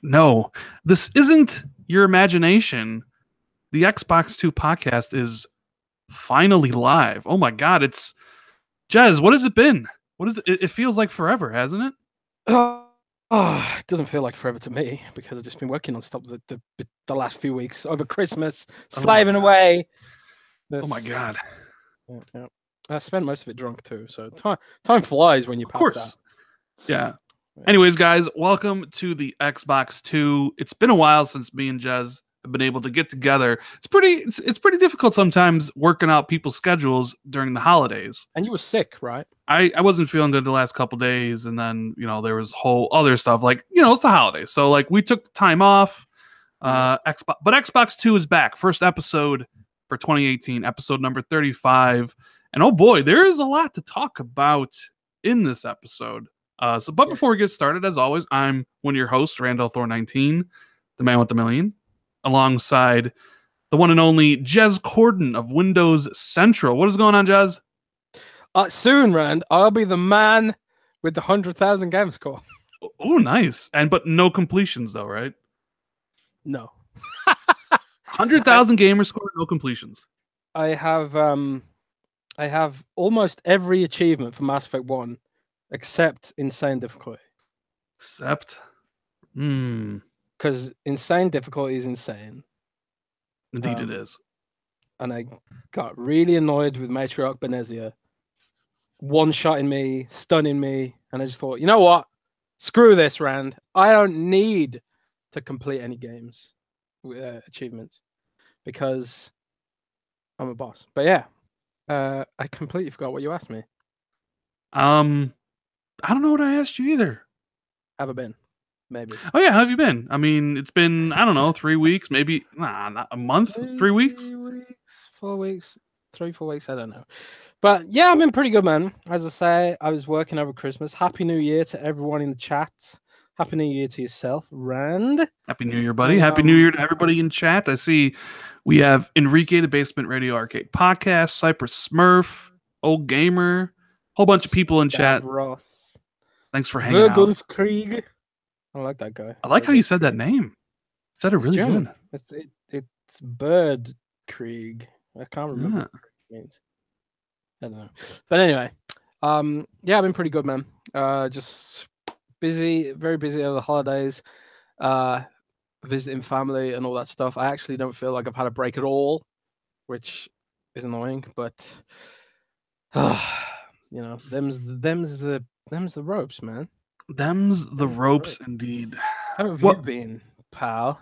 No, this isn't your imagination. The Xbox 2 podcast is finally live. Oh my god, it's Jez, what has it been? What is it? It feels like forever, hasn't it? It doesn't feel like forever to me because I've just been working on stuff the last few weeks over Christmas, slaving away. Oh my god. Yeah. I spent most of it drunk too, so time flies when you pass that. Yeah. Anyways, guys, welcome to the Xbox 2. It's been a while since me and Jez have been able to get together. It's pretty difficult sometimes working out people's schedules during the holidays. And you were sick, right? I wasn't feeling good the last couple days, and then there was whole other stuff like it's the holidays, so like we took the time off. But Xbox 2 is back. First episode for 2018, episode number 35, and oh boy, there is a lot to talk about in this episode. Before we get started, as always, I'm one of your hosts, Randall Thor 19, the man with the million, alongside the one and only Jez Corden of Windows Central. What is going on, Jez? Soon, Rand, I'll be the man with the 100,000 game score. Oh, nice. But no completions, though, right? No. 100,000 gamer score, no completions. I have almost every achievement for Mass Effect 1. Except insane difficulty. Because insane difficulty is insane. Indeed it is. And I got really annoyed with Matriarch Benezia one-shotting me, stunning me, and I just thought, you know what? Screw this, Rand. I don't need to complete any games with achievements because I'm a boss. But yeah, I completely forgot what you asked me. I don't know what I asked you either. Have I been? Maybe. Oh yeah, how have you been? I mean, it's been, I don't know, 3 weeks, maybe not a month, 3 weeks? 3 weeks, 4 weeks, 3-4 weeks, I don't know. But yeah, I've been pretty good, man. As I say, I was working over Christmas. Happy New Year to everyone in the chat. Happy New Year to yourself, Rand. Happy New Year, buddy. Happy New Year to everybody in chat. I see we have Enrique, the Basement Radio Arcade Podcast, Cypress Smurf, Old Gamer, whole bunch of people in chat. Ross. Thanks for hanging out. Krieg. I like that guy. I like how you said that name. You said it really German. good. It's Bird Krieg. I can't remember what it means. I don't know. But anyway, yeah, I've been pretty good, man. Just busy, very busy over the holidays, visiting family and all that stuff. I actually don't feel like I've had a break at all, which is annoying, but them's the ropes, man. Them's the ropes, indeed. How have you been, pal?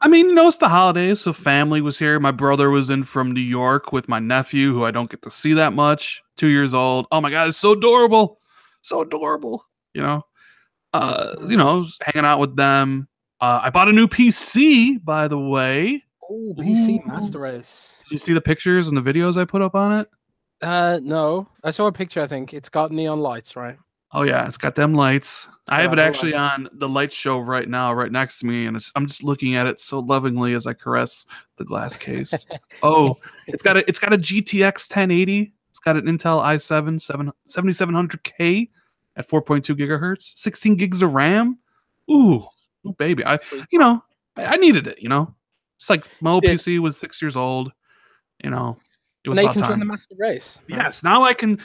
I mean, it's the holidays, so family was here. My brother was in from New York with my nephew, who I don't get to see that much. 2 years old. Oh my god, it's so adorable. So adorable. I was hanging out with them. I bought a new PC, by the way. Oh, PC Master Race. Did you see the pictures and the videos I put up on it? No. I saw a picture, I think. It's got neon lights, right? Oh yeah, it's got them lights. I have it actually on the light show right now, right next to me, and I'm just looking at it so lovingly as I caress the glass case. Oh, it's got a GTX 1080. It's got an Intel i7 7700K at 4.2 gigahertz, 16 gigs of RAM. Ooh, baby! I needed it. It's like my old PC was 6 years old. It was now you can join the Master Race. Yes, now I can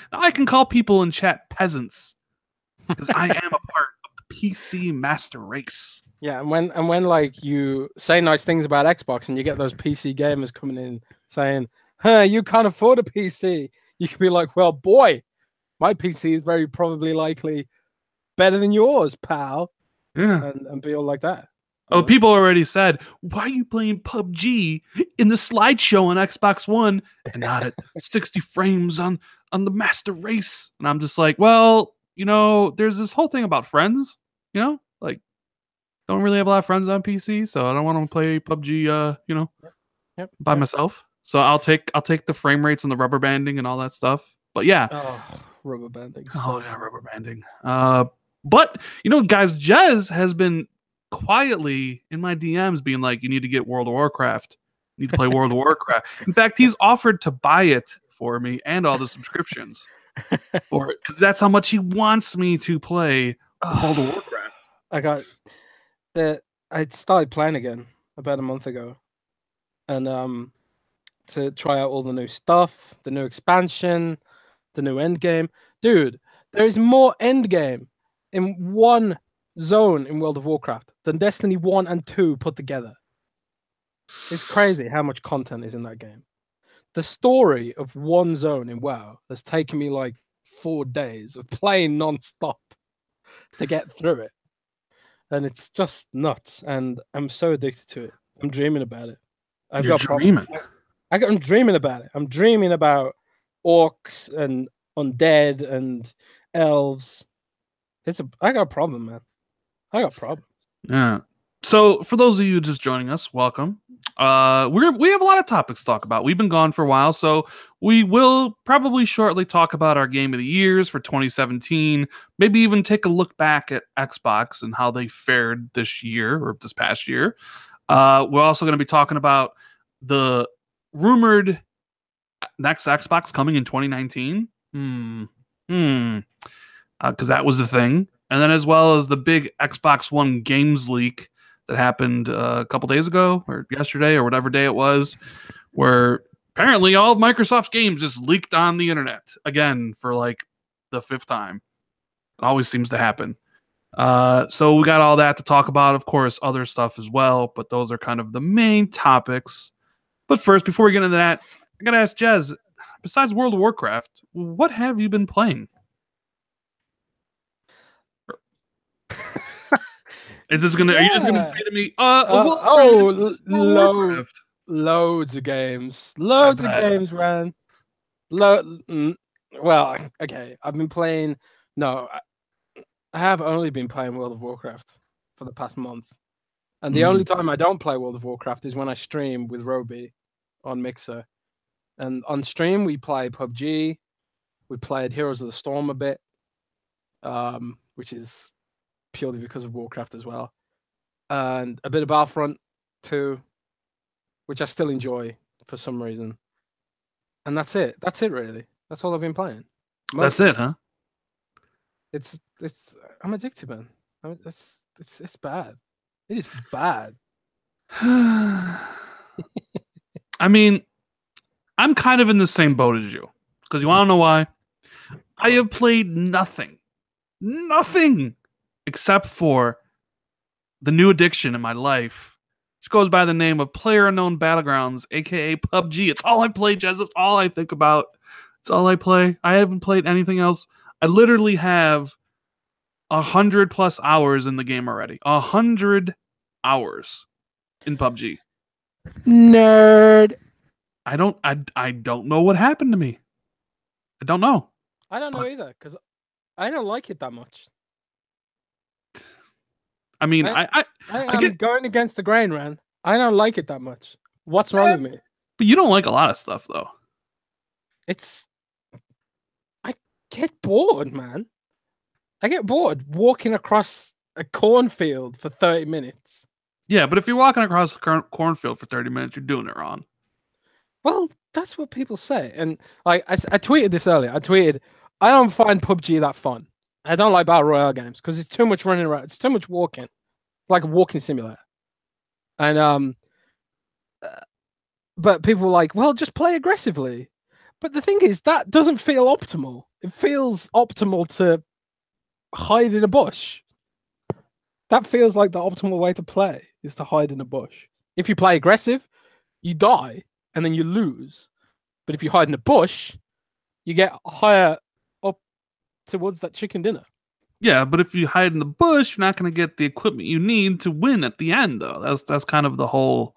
call people in chat peasants. Because I am a part of the PC Master Race. Yeah, and when like you say nice things about Xbox and you get those PC gamers coming in saying, you can't afford a PC, you can be like, well, boy, my PC is very probably likely better than yours, pal. Yeah. And be all like that. Oh, people already said, why are you playing PUBG in the slideshow on Xbox One and not at 60 frames on the Master Race? And I'm just like, well, there's this whole thing about friends, like don't really have a lot of friends on PC, so I don't want to play PUBG, by myself. So I'll take the frame rates and the rubber banding and all that stuff. But yeah. Oh, rubber banding. Oh yeah, rubber banding. But guys, Jez has been quietly in my DMs being like, you need to get World of Warcraft. You need to play World of Warcraft. In fact, he's offered to buy it for me and all the subscriptions for it, because that's how much he wants me to play World of Warcraft. I got I started playing again about a month ago, and to try out all the new stuff, the new expansion, the new end game. Dude, there is more end game in one zone in World of Warcraft than Destiny 1 and 2 put together. It's crazy how much content is in that game. The story of one zone in WoW has taken me like 4 days of playing non-stop to get through it. And it's just nuts. And I'm so addicted to it. I'm dreaming about it. You're dreaming. I'm dreaming about it. I'm dreaming about orcs and undead and elves. I got a problem, man. I got problems. Yeah. So for those of you just joining us, welcome. We have a lot of topics to talk about. We've been gone for a while, so we will probably shortly talk about our game of the years for 2017. Maybe even take a look back at Xbox and how they fared this year or this past year. We're also going to be talking about the rumored next Xbox coming in 2019. Because that was the thing. And then as well as the big Xbox One games leak that happened a couple days ago or yesterday or whatever day it was, where apparently all of Microsoft's games just leaked on the internet again for like the 5th time. It always seems to happen. So we got all that to talk about, of course, other stuff as well, but those are kind of the main topics. But first, before we get into that, I gotta ask Jez, besides World of Warcraft, what have you been playing? Are you just gonna say to me, loads of games, man. Well, okay, I've been playing. No, I have only been playing World of Warcraft for the past month, and the only time I don't play World of Warcraft is when I stream with Roby on Mixer, and on stream we play PUBG. We played Heroes of the Storm a bit, which is purely because of Warcraft as well, and a bit of Battlefront 2, which I still enjoy for some reason. And that's it. That's it, really. That's all I've been playing. That's it, huh? It's. I'm addicted, man. It's bad. It is bad. I mean, I'm kind of in the same boat as you. Because you want to know why? I have played nothing except for the new addiction in my life, which goes by the name of PlayerUnknown Battlegrounds, aka PUBG. It's all I play, Jez. It's all I think about. It's all I play. I haven't played anything else. I literally have 100+ hours in the game already. 100 hours in PUBG. Nerd. I don't know what happened to me. I don't know. I don't know either, because I don't like it that much. I mean, I'm going against the grain, man. I don't like it that much. What's wrong with me? But you don't like a lot of stuff, though. I get bored, man. I get bored walking across a cornfield for 30 minutes. Yeah, but if you're walking across a cornfield for 30 minutes, you're doing it wrong. Well, that's what people say. And like I tweeted this earlier. I tweeted, I don't find PUBG that fun. I don't like Battle Royale games because it's too much running around. It's too much walking. It's like a walking simulator. And but people were like, well, just play aggressively. But the thing is, that doesn't feel optimal. It feels optimal to hide in a bush. That feels like the optimal way to play, is to hide in a bush. If you play aggressive, you die and then you lose. But if you hide in a bush, you get higher up towards that chicken dinner. Yeah, but if you hide in the bush, you're not going to get the equipment you need to win at the end, though. That's kind of the whole.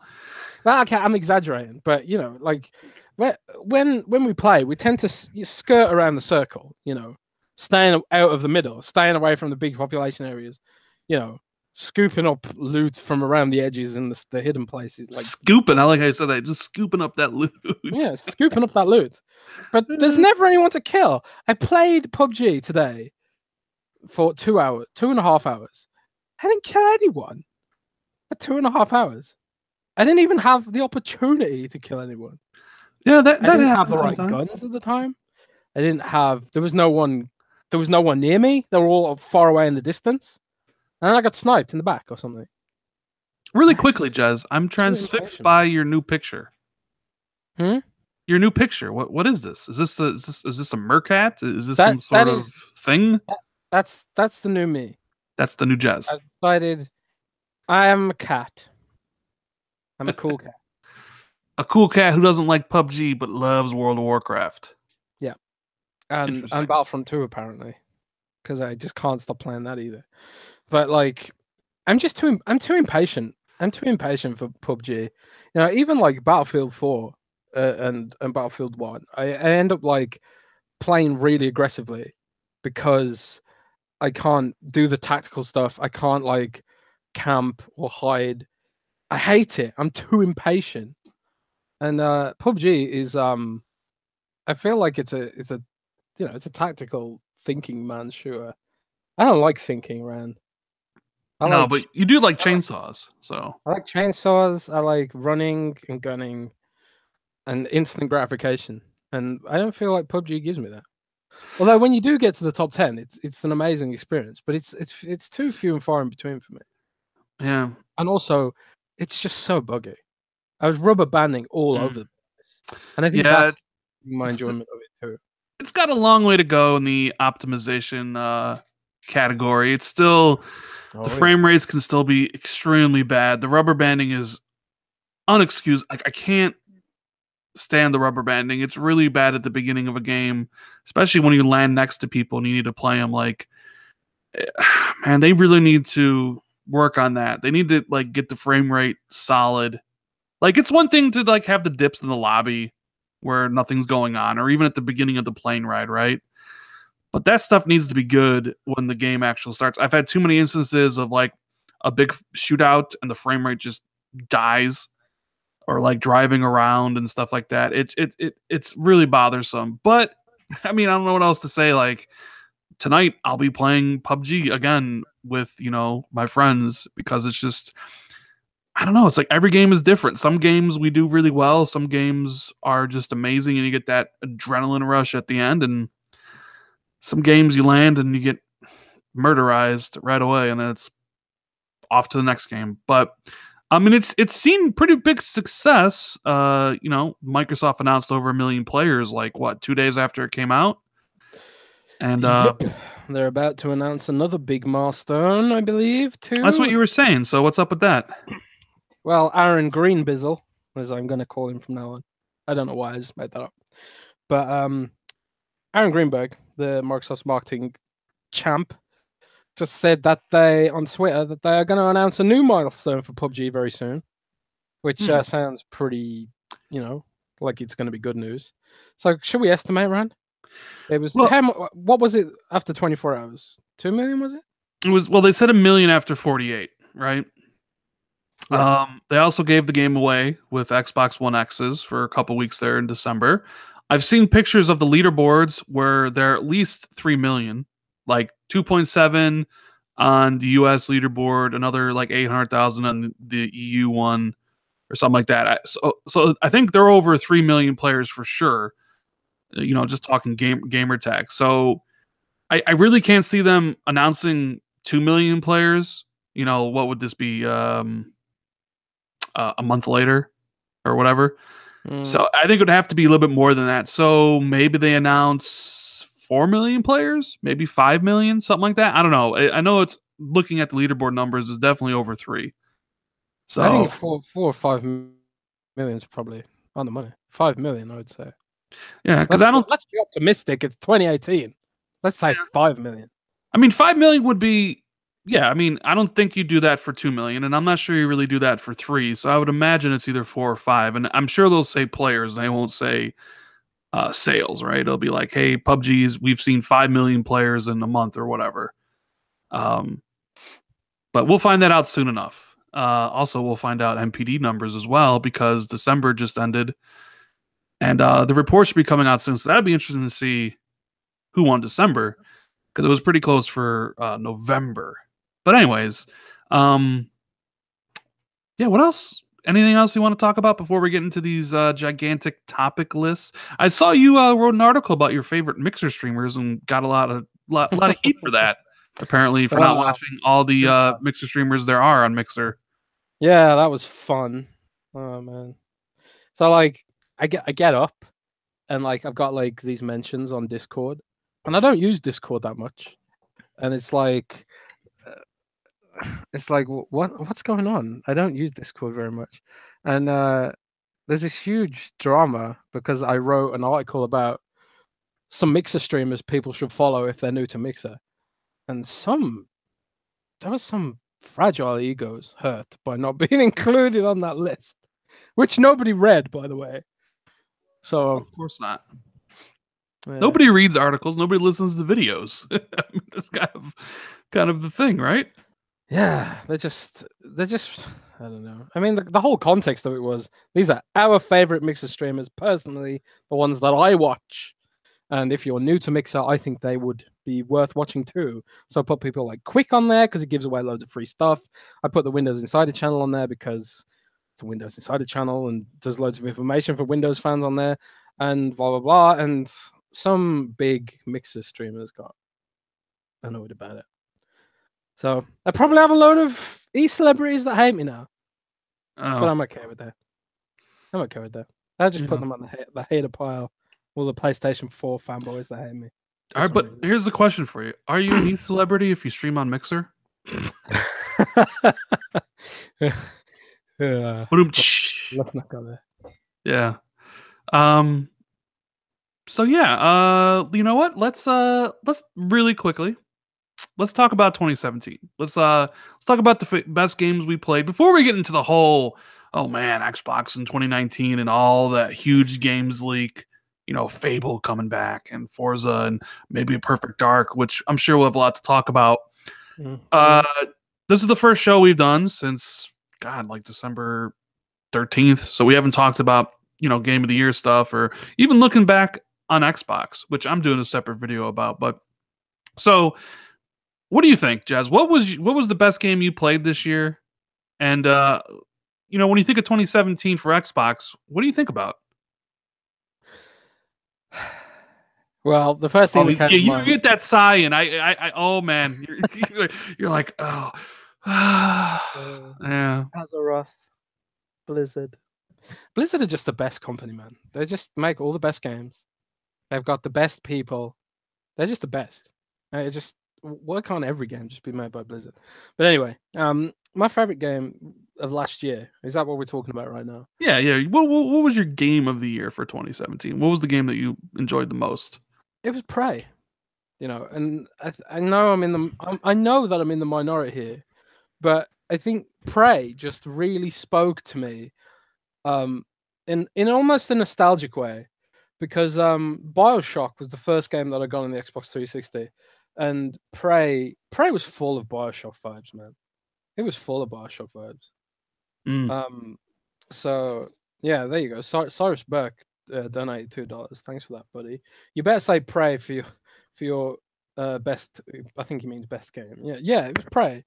Well, okay, I'm exaggerating, but you know, like when we play, we tend to skirt around the circle. You know, staying out of the middle, staying away from the big population areas. You know, scooping up loot from around the edges and the hidden places. Like scooping, I like how you said that. Just scooping up that loot. Yeah, scooping up that loot. But there's never anyone to kill. I played PUBG today for 2.5 hours. I didn't kill anyone for 2.5 hours. I didn't even have the opportunity to kill anyone. Yeah, I didn't have the right guns at the time. I didn't have. There was no one near me. They were all far away in the distance. And then I got sniped in the back or something. Really I quickly, just Jez, I'm too transfixed impatient. by your new picture. Hmm? Your new picture. What is this? Is this a mercat? Is this some That sort of is thing? that's the new me. That's the new Jez. I decided I am a cat. I'm a cool cat. A cool cat who doesn't like PUBG but loves World of Warcraft. Yeah, and Interesting. Battlefront 2 apparently, because I just can't stop playing that either. But like, I'm too impatient. I'm too impatient for PUBG. You know, even like Battlefield 4 and Battlefield 1, I end up like playing really aggressively because I can't do the tactical stuff. I can't like camp or hide. I hate it. I'm too impatient. And PUBG is I feel like it's a it's a tactical thinking man shooter. I don't like thinking, Rand. I No, like but you do like I like chainsaws, so I like chainsaws. I like running and gunning and instant gratification. And I don't feel like PUBG gives me that. Although when you do get to the top 10, it's an amazing experience, but it's too few and far in between for me. yeah. And also, it's just so buggy. I was rubber banding all over Mm. the place, and I think Yeah, that's my enjoyment of it too. it's got a long way to go in the optimization category. It's still the Oh yeah. frame rates can still be extremely bad. The rubber banding is unexcused. Like I can't stand the rubber banding. It's really bad at the beginning of a game, especially when you land next to people and you need to play them. Like, man, they really need to work on that. They need to like get the frame rate solid. Like, it's one thing to like have the dips in the lobby where nothing's going on, or even at the beginning of the plane ride, right? But that stuff needs to be good when the game actually starts. I've had too many instances of like a big shootout and the frame rate just dies, or like driving around and stuff like that. It's really bothersome. But I mean, I don't know what else to say. Like tonight, I'll be playing PUBG again with my friends because it's just I don't know. It's like every game is different. Some games we do really well. Some games are just amazing, and you get that adrenaline rush at the end. And some games you land and you get murderized right away, and then it's off to the next game. But I mean, it's seen pretty big success. Microsoft announced over 1 million players, like what, 2 days after it came out, and Yep. They're about to announce another big milestone, I believe, that's what too. you were saying. So what's up with that? Well, Aaron Greenbizzle, as I'm going to call him from now on. I don't know why I just made that up. But Aaron Greenberg, the Microsoft's marketing champ, just said that they on Twitter that they are going to announce a new milestone for PUBG very soon, which sounds pretty, like it's going to be good news. So, should we estimate, Rand? It was Well, what was it after 24 hours? 2 million was it? it was they said 1 million after 48, right? Yeah. They also gave the game away with Xbox One X's for a couple weeks there in December. I've seen pictures of the leaderboards where they're at least 3 million, like 2.7 on the US leaderboard, another like 800,000 on the EU one or something like that. So I think they're over 3 million players for sure. Just talking gamer tag. So I really can't see them announcing 2 million players. What would this be? A month later or whatever. So I think it would have to be a little bit more than that. So maybe they announce 4 million players, maybe 5 million, something like that. I don't know. I know it's looking at the leaderboard numbers is definitely over 3. I think So 4 or 5 million is probably on the money. 5 million, I would say. yeah, because I don't. Let's be optimistic. It's 2018. Let's say 5 million. I mean, 5 million would be. Yeah, I mean, I don't think you do that for 2 million, and I'm not sure you really do that for 3. So I would imagine it's either 4 or 5, and I'm sure they'll say players. They won't say sales, right? It'll be like, hey, PUBG's we've seen 5 million players in a month or whatever. But we'll find that out soon enough. Also, we'll find out MPD numbers as well because December just ended, and the report should be coming out soon. So that'd be interesting to see who won December because it was pretty close for November. But anyways, yeah. What else? Anything else you want to talk about before we get into these gigantic topic lists? I saw you wrote an article about your favorite Mixer streamers and got a lot of heat for that. Apparently, for not watching all the Mixer streamers there are on Mixer. Yeah, that was fun. Oh man. So like I get up and like I've got like these mentions on Discord, and I don't use Discord that much. And it's like what's going on? I don't use Discord very much. And there's this huge drama because I wrote an article about some Mixer streamers people should follow if they're new to Mixer. And there was some fragile egos hurt by not being included on that list, which nobody read, by the way. So Of course not. yeah, Nobody reads articles. Nobody listens to videos. I mean, that's kind of the thing, right? yeah, they're just I don't know. I mean, the whole context of it was these are our favorite Mixer streamers, personally, the ones that I watch. And if you're new to Mixer, I think they would be worth watching too. So I put people like Quick on there because it gives away loads of free stuff. I put the Windows Insider channel on there because it's a Windows Insider channel and there's loads of information for Windows fans on there, and blah blah blah. And some big Mixer streamers got annoyed about it. So I probably have a load of celebrities that hate me now, but Oh, I'm okay with that. I'm okay with that. I just put yeah. them on the hater pile. All the PlayStation 4 fanboys that hate me All for right, some but reason. here's the question for you: Are you an e-celebrity if you stream on Mixer? Yeah, Boom. let's not go there. Yeah. Um. So yeah. You know what? Let's really quickly. Let's talk about 2017. Let's talk about the best games we played before we get into the whole. Oh man, Xbox in 2019 and all that huge games leak. You know, Fable coming back and Forza and maybe a Perfect Dark, which I'm sure we'll have a lot to talk about. Uh, Mm-hmm. this is the first show we've done since God, like December 13th. So we haven't talked about, game of the year stuff or even looking back on Xbox, which I'm doing a separate video about. But so what do you think, Jazz? What was the best game you played this year? And when you think of 2017 for Xbox, what do you think about? Well, the first thing Oh, that yeah, came to you mind, get that sigh, and oh man, you're like, oh, yeah. Azeroth, Blizzard. Blizzard are just the best company, man. They just make all the best games. They've got the best people. They're just the best. It just why can't every game just be made by Blizzard? But anyway, my favorite game of last year, is that what we're talking about right now? Yeah, yeah. What was your game of the year for 2017? What was the game that you enjoyed the most? It was Prey. And I know I know that I'm in the minority here, but I think Prey just really spoke to me, um, in almost a nostalgic way, because Bioshock was the first game that I got on the Xbox 360, and Prey was full of Bioshock vibes, man. It was full of Bioshock vibes. Mm. Um, so yeah, there you go. Cyrus Burke donated $2. Thanks for that, buddy. You better say Prey for your best. I think he means best game. Yeah, yeah, it was Prey.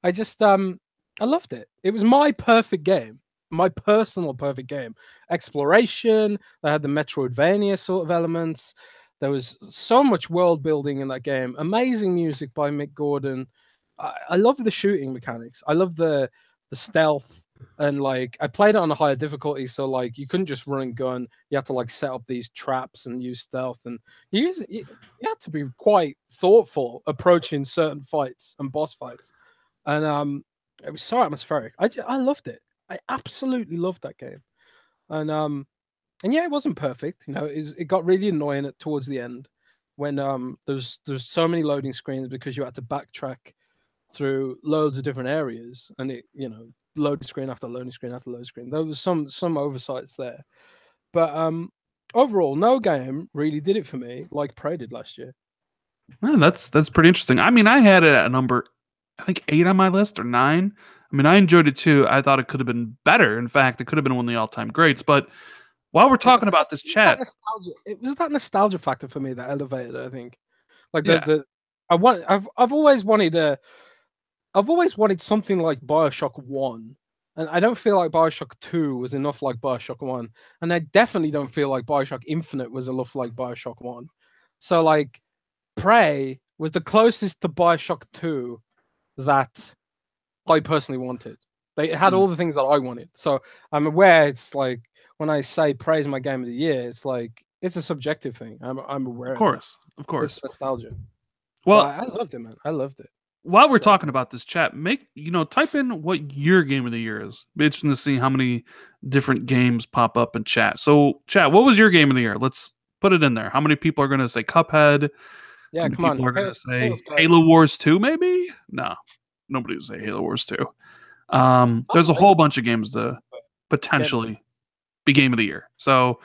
I loved it. It was my perfect game, my personal perfect game. Exploration. They had the Metroidvania sort of elements. There was so much world building in that game. Amazing music by Mick Gordon. I love the shooting mechanics. I love the stealth, and like I played it on a higher difficulty, so like you couldn't just run and gun. You had to like set up these traps and use stealth, and you had to be quite thoughtful approaching certain fights and boss fights. And it was so atmospheric. I loved it. I absolutely loved that game. And yeah, it wasn't perfect. It got really annoying towards the end when there's so many loading screens because you had to backtrack through loads of different areas, and loading screen after loading screen after loading screen. There was some oversights there, but overall, no game really did it for me like Prey did last year. Yeah, that's pretty interesting. I mean, I had it at number, I think 8 on my list or 9. I mean, I enjoyed it too. I thought it could have been better. In fact, it could have been one of the all-time greats. But while we're It, talking about this that chat, nostalgia. It was that nostalgia factor for me that elevated it, I think. Like yeah, I've always wanted something like Bioshock 1. And I don't feel like Bioshock 2 was enough like Bioshock 1. And I definitely don't feel like Bioshock Infinite was enough like Bioshock 1. So like Prey was the closest to Bioshock 2 that I personally wanted. They had all the things that I wanted. So I'm aware it's like when I say praise my game of the year, it's like it's a subjective thing. I'm aware Of of that. course, of course. It's nostalgia. Well, But I loved it, man. I loved it. while we're talking about this, chat, type in what your game of the year is. Be interesting to see how many different games pop up in chat. So, chat, what was your game of the year? Let's put it in there. How many people are going to say Cuphead? Yeah, How many come on. people are going to Tell say us about it. Halo Wars 2, maybe? No, nobody would say Halo Wars 2. There's a Oh, whole bunch of games to potentially be game of the year. So,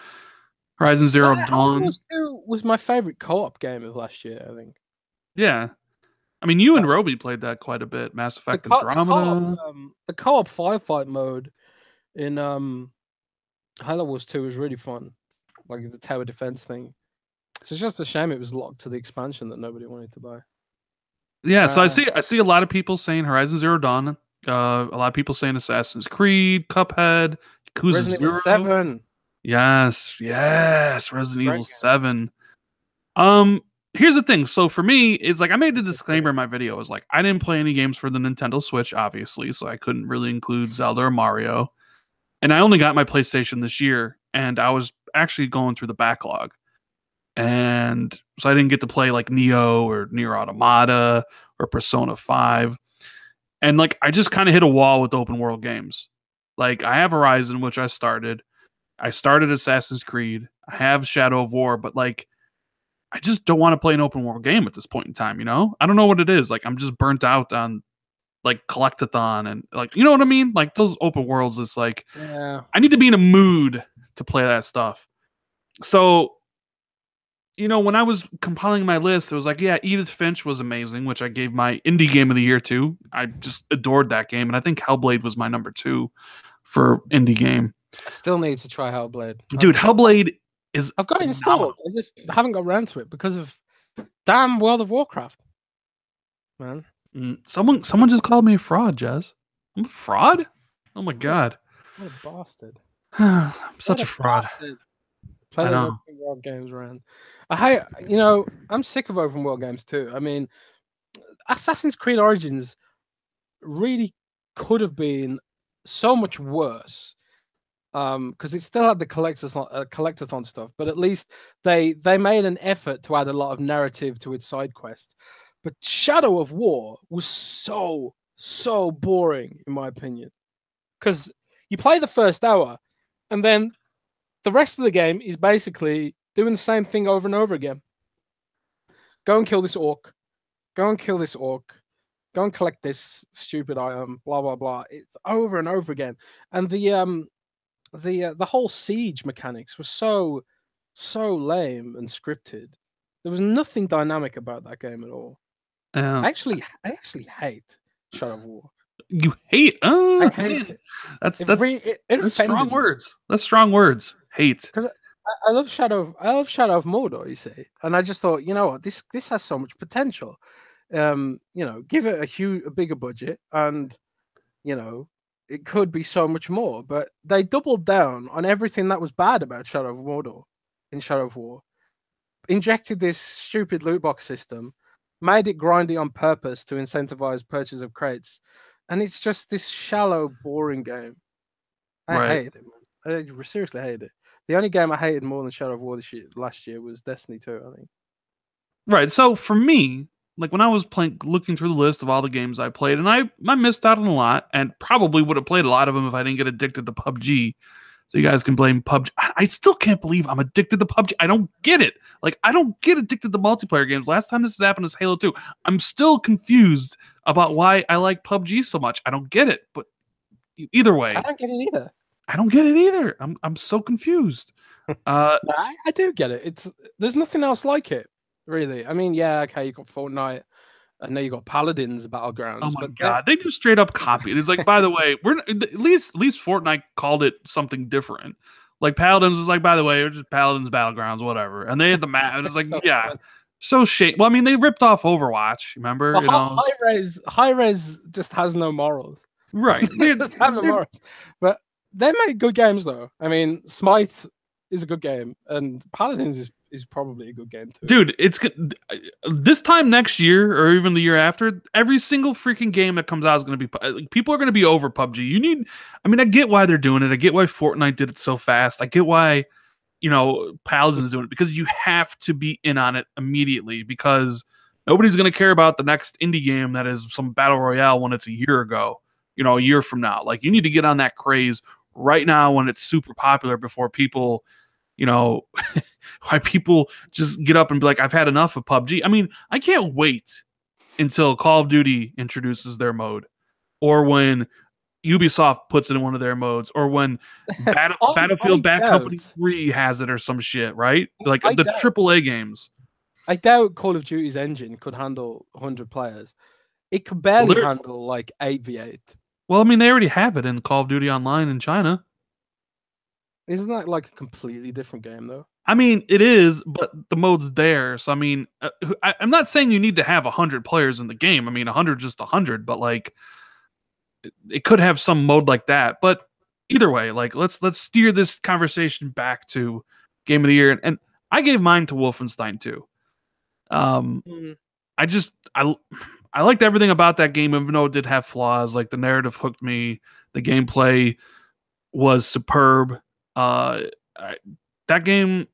Horizon Zero Dawn. Wars 2 was my favorite co-op game of last year, I think. Yeah. I mean, you and Roby played that quite a bit. Mass Effect Andromeda. The co-op firefight mode in Halo Wars 2 was really fun. Like the tower defense thing. So it's just a shame it was locked to the expansion that nobody wanted to buy. Yeah, so I see a lot of people saying Horizon Zero Dawn. A lot of people saying Assassin's Creed, Cuphead, Yakuza Resident Evil Zero. 7. Yes, Resident Evil 7. Here's the thing. So for me, it's like I made a disclaimer in my video. It was like I didn't play any games for the Nintendo Switch, obviously, so I couldn't really include Zelda or Mario. And I only got my PlayStation this year, and I was actually going through the backlog. And so I didn't get to play like Neo or Nier Automata or Persona 5. And like I just kind of hit a wall with open world games. Like I have Horizon, which I started. I started Assassin's Creed. I have Shadow of War, but like I just don't want to play an open world game at this point in time, you know? I don't know what it is. Like I'm just burnt out on like Collectathon and like you know what I mean? Like those open worlds is like I need to be in a mood to play that stuff. So when I was compiling my list, it was like, yeah, Edith Finch was amazing, which I gave my indie game of the year to. I just adored that game, and I think Hellblade was my number 2 for indie game. I still need to try Hellblade. Dude, Hellblade is I've got it installed. I just haven't got around to it because of damn World of Warcraft. Man. Someone just called me a fraud, Jez. I'm a fraud? Oh my god. What a bastard. I'm such a fraud. Bastard. Play those open world games around. I'm sick of open world games too. I mean, Assassin's Creed Origins really could have been so much worse. Because it still had the collectathon stuff, but at least they made an effort to add a lot of narrative to its side quests. But Shadow of War was so boring, in my opinion. Because you play the first hour, and then the rest of the game is basically doing the same thing over and over again. Go and kill this orc. Go and kill this orc. Go and collect this stupid item. Blah blah blah. It's over and over again. And the whole siege mechanics were so lame and scripted. There was nothing dynamic about that game at all. I actually hate Shadow of War. You hate? I hate it. That's strong words. That's strong words. Hate. Because I love Shadow of Mordor, you see, and I just thought, you know what, this has so much potential. Give it a bigger budget, and it could be so much more. But they doubled down on everything that was bad about Shadow of Mordor in Shadow of War. Injected this stupid loot box system, made it grindy on purpose to incentivize purchase of crates, and it's just this shallow, boring game. I hate it, man. I seriously hate it. The only game I hated more than Shadow of War last year was Destiny 2, I think. Right. So for me, like when I was looking through the list of all the games I played, and I missed out on a lot, and probably would have played a lot of them if I didn't get addicted to PUBG. So you guys can blame PUBG. I still can't believe I'm addicted to PUBG. I don't get it. Like, I don't get addicted to multiplayer games. Last time this has happened is Halo 2. I'm still confused about why I like PUBG so much. I don't get it. But either way. I don't get it either. I don't get it either. I'm so confused. I do get it. There's nothing else like it, really. I mean, yeah, okay, you got Fortnite. I know you got Paladins Battlegrounds. Oh my god, they just straight up copied it. It's like, by the way, at least Fortnite called it something different. Like Paladins was like, by the way, it's just Paladins Battlegrounds, whatever. And they had the map, and it's like, so shit. Well, I mean, they ripped off Overwatch. Remember? Well, High Res just has no morals. Right? They just have no morals. But they make good games, though. I mean, Smite is a good game, and Paladins is probably a good game too. Dude, this time next year or even the year after, every single freaking game that comes out is going to be like, people are going to be over PUBG. I mean, I get why they're doing it. I get why Fortnite did it so fast. I get why, Paladin's doing it, because you have to be in on it immediately, because nobody's going to care about the next indie game that is some battle royale when it's a year ago, a year from now. Like, you need to get on that craze right now when it's super popular, before people, why people just get up and be like, I've had enough of PUBG. I mean, I can't wait until Call of Duty introduces their mode, or when Ubisoft puts it in one of their modes, or when Battlefield Bad Company 3 has it or some shit, right? Like the AAA games. I doubt Call of Duty's engine could handle 100 players. It could barely handle like 8v8. Well, I mean, they already have it in Call of Duty Online in China. Isn't that like a completely different game, though? I mean, it is, but the mode's there. So, I mean, I'm not saying you need to have 100 players in the game. I mean, 100 just 100, but like, it could have some mode like that. But either way, like, let's steer this conversation back to Game of the Year. And I gave mine to Wolfenstein 2. I liked everything about that game, even though it did have flaws. Like, the narrative hooked me. The gameplay was superb. That game,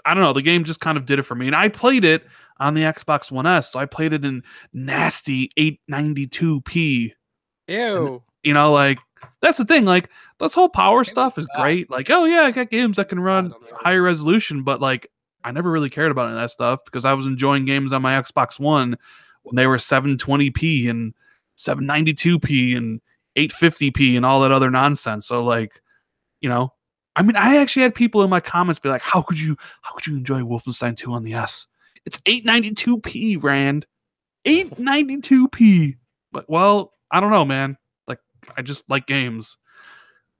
I don't know, the game just kind of did it for me. And I played it on the Xbox One S, so I played it in nasty 892p. Ew. And, like, that's the thing. Like, this whole power stuff is great. Like, oh yeah, I got games that can run higher resolution, but like, I never really cared about any of that stuff, because I was enjoying games on my Xbox One when they were 720p and 792p and 850p and all that other nonsense. So like, I mean, I actually had people in my comments be like, how could you enjoy Wolfenstein 2 on the S? It's 892p, Rand. 892p. But, well, I don't know, man. Like, I just like games.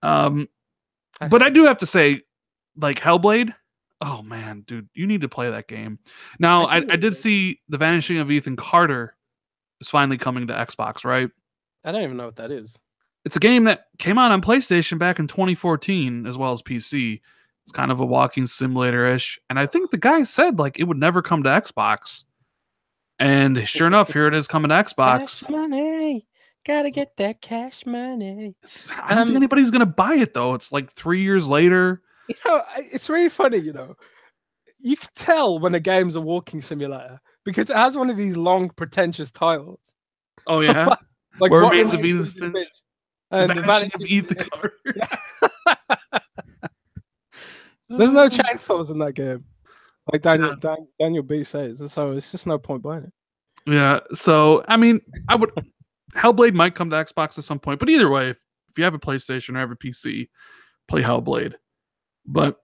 But I do have to say, like, Hellblade, oh man, dude, you need to play that game. Now, I did see The Vanishing of Ethan Carter is finally coming to Xbox, right? I don't even know what that is. It's a game that came out on PlayStation back in 2014 as well as PC. It's kind of a walking simulator-ish. And I think the guy said, like, it would never come to Xbox. And sure enough, here it is coming to Xbox. Cash money. Gotta get that cash money. I don't think anybody's going to buy it, though. It's like 3 years later. It's really funny, You can tell when a game's a walking simulator because it has one of these long, pretentious titles. Oh, yeah? Like Where Remains of Edith Finch. And The Vanishing of Ethan Carter. There's no chainsaws in that game. Like Daniel B says. So it's just no point buying it. Yeah. So, I mean, Hellblade might come to Xbox at some point. But either way, if you have a PlayStation or have a PC, play Hellblade. But,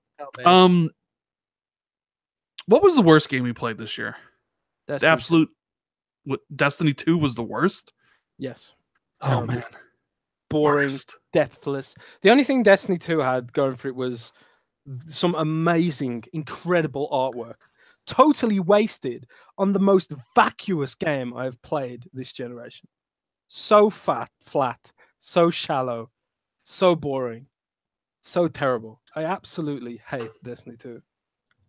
what was the worst game you played this year? Destiny 2 was the worst? Yes. Oh, man. Boring, depthless. The only thing Destiny 2 had going for it was some amazing, incredible artwork. Totally wasted on the most vacuous game I've played this generation. So flat, so shallow, so boring, so terrible. I absolutely hate Destiny 2.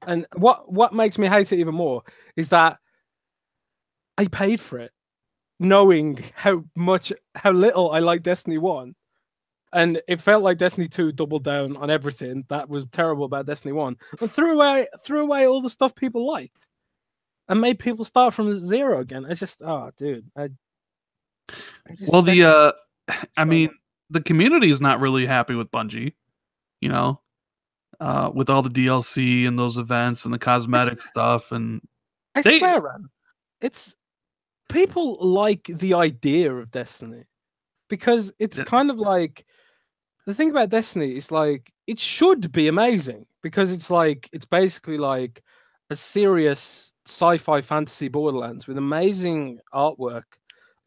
And what makes me hate it even more is that I paid for it, knowing how little I like Destiny 1. And it felt like Destiny 2 doubled down on everything that was terrible about Destiny 1 and threw away all the stuff people liked and made people start from zero again. I just, dude. The community is not really happy with Bungie, with all the DLC and those events and the cosmetic stuff. And I swear, man, it's people like the idea of Destiny because it's kind of like the thing about Destiny is like it should be amazing because it's basically like a serious sci-fi fantasy Borderlands with amazing artwork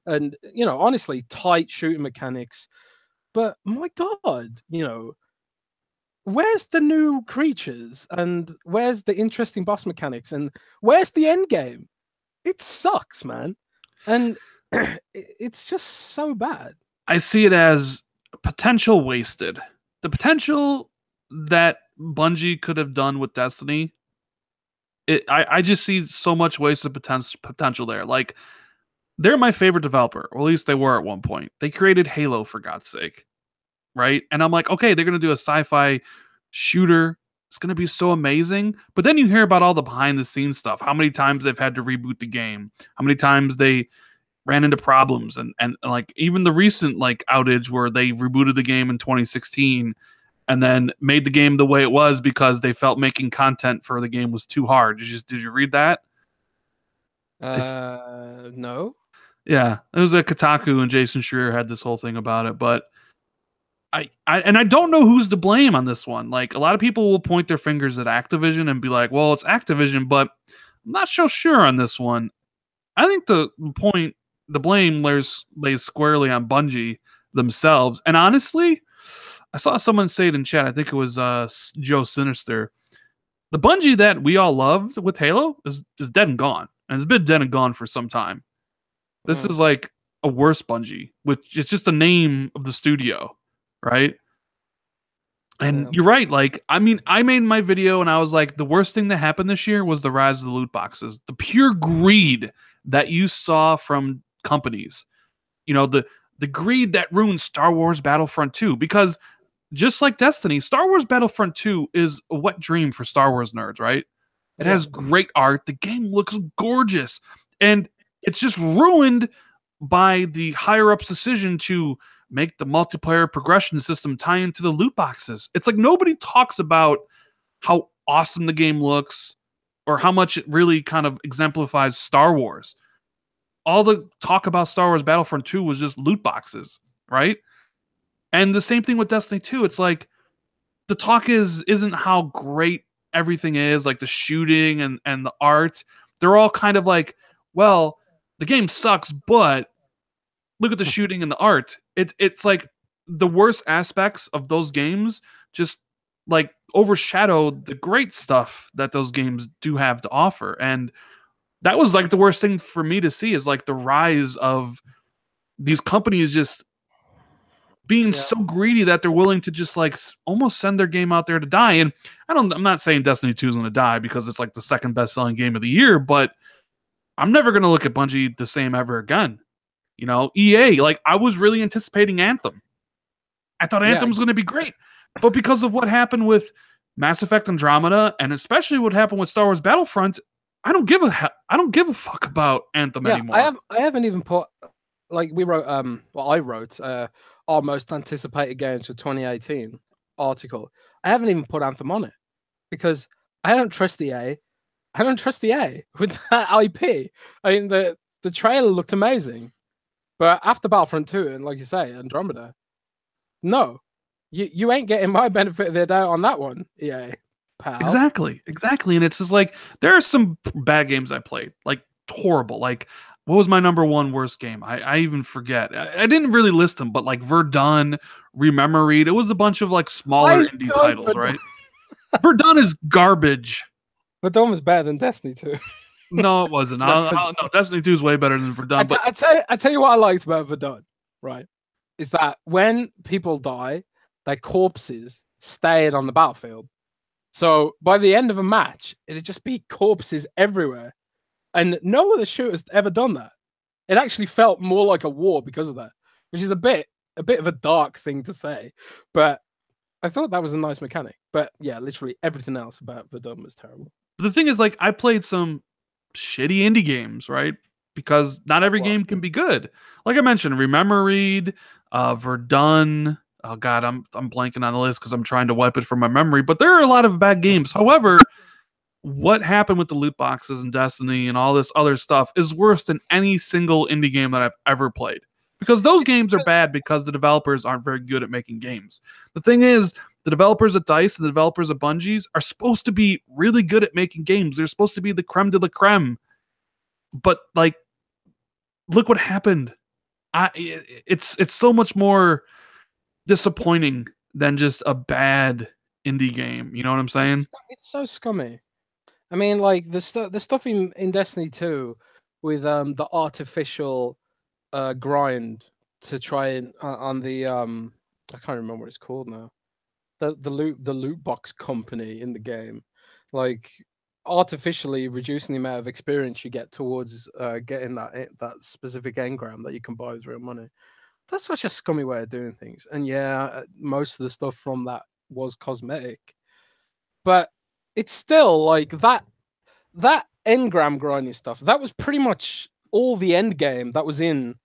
and honestly tight shooting mechanics. But my God, where's the new creatures and where's the interesting boss mechanics and where's the end game? It sucks, man. And it's just so bad. I see it as potential wasted. The potential that Bungie could have done with Destiny I just see so much wasted potential there. Like they're my favorite developer, or at least they were at one point. They created Halo for God's sake, right? And I'm like, okay, they're gonna do a sci-fi shooter. It's gonna be so amazing. But then you hear about all the behind the scenes stuff. How many times they've had to reboot the game? How many times they ran into problems and like even the recent like outage where they rebooted the game in 2016 and then made the game the way it was because they felt making content for the game was too hard. Did you read that? If No. Yeah, it was a Kotaku and Jason Schreier had this whole thing about it, but I don't know who's to blame on this one. Like a lot of people will point their fingers at Activision and be like, "Well, it's Activision," but I'm not so sure on this one. I think the blame lays squarely on Bungie themselves. And honestly, I saw someone say it in chat. I think it was Joe Sinister. The Bungie that we all loved with Halo is dead and gone, and it's been dead and gone for some time. This is like a worse Bungie, which it's just the name of the studio, right? And you're right. Like, I mean, I made my video and I was like, the worst thing that happened this year was the rise of the loot boxes, the pure greed that you saw from companies. You know, the greed that ruined Star Wars Battlefront 2. Because just like Destiny, Star Wars Battlefront 2 is a wet dream for Star Wars nerds, right? It has great art. The game looks gorgeous. And it's just ruined by the higher ups' decision to make the multiplayer progression system tie into the loot boxes. It's like nobody talks about how awesome the game looks or how much it really kind of exemplifies Star Wars. All the talk about Star Wars Battlefront 2 was just loot boxes, right? And the same thing with Destiny 2. It's like the talk isn't how great everything is, like the shooting and the art. They're all kind of like, well, the game sucks, but look at the shooting and the art. It's like the worst aspects of those games just like overshadow the great stuff that those games do have to offer. And that was like the worst thing for me to see is like the rise of these companies just being so greedy that they're willing to just like almost send their game out there to die. And I'm not saying Destiny 2 is going to die because it's like the second best selling game of the year, but I'm never going to look at Bungie the same ever again. You know, EA, like I was really anticipating Anthem. I thought Anthem was going to be great, but because of what happened with Mass Effect Andromeda and especially what happened with Star Wars Battlefront, I don't give a fuck about Anthem anymore. I haven't even put like we wrote I wrote our most anticipated games for 2018 article. I haven't even put Anthem on it because I don't trust EA. I don't trust EA with that IP. I mean the trailer looked amazing. But after Battlefront 2, and like you say, Andromeda, no, you ain't getting my benefit of the doubt on that one, EA, pal. Exactly. And it's just like there are some bad games I played, like horrible. Like what was my number one worst game? I even forget. I didn't really list them, but like Verdun, Rememoried, it was a bunch of like smaller indie titles, right? Verdun is garbage. Verdun was better than Destiny 2. No, it wasn't. No, Destiny 2 is way better than Verdun. I tell you what I liked about Verdun, right? Is that when people die, their corpses stayed on the battlefield. So by the end of a match, it'd just be corpses everywhere. And no other shooter's ever done that. It actually felt more like a war because of that, which is a bit of a dark thing to say. But I thought that was a nice mechanic. But yeah, literally everything else about Verdun was terrible. But the thing is, like, I played some shitty indie games, right? Because not every game can be good. Like I mentioned, Rememoried, Verdun. Oh god, I'm blanking on the list because I'm trying to wipe it from my memory. But there are a lot of bad games. However, what happened with the loot boxes and Destiny and all this other stuff is worse than any single indie game that I've ever played. Because those games are bad because the developers aren't very good at making games. The thing is, the developers at DICE and the developers at Bungie are supposed to be really good at making games. They're supposed to be the creme de la creme. But like, look what happened. It's so much more disappointing than just a bad indie game. You know what I'm saying? It's so scummy. I mean, like the stuff in Destiny 2 with the artificial grind to try and on the I can't remember what it's called now. The loot box company in the game, like artificially reducing the amount of experience you get towards getting that specific engram that you can buy with real money. That's such a scummy way of doing things. And yeah, most of the stuff from that was cosmetic, but it's still like that engram grinding stuff. That was pretty much all the end game that was in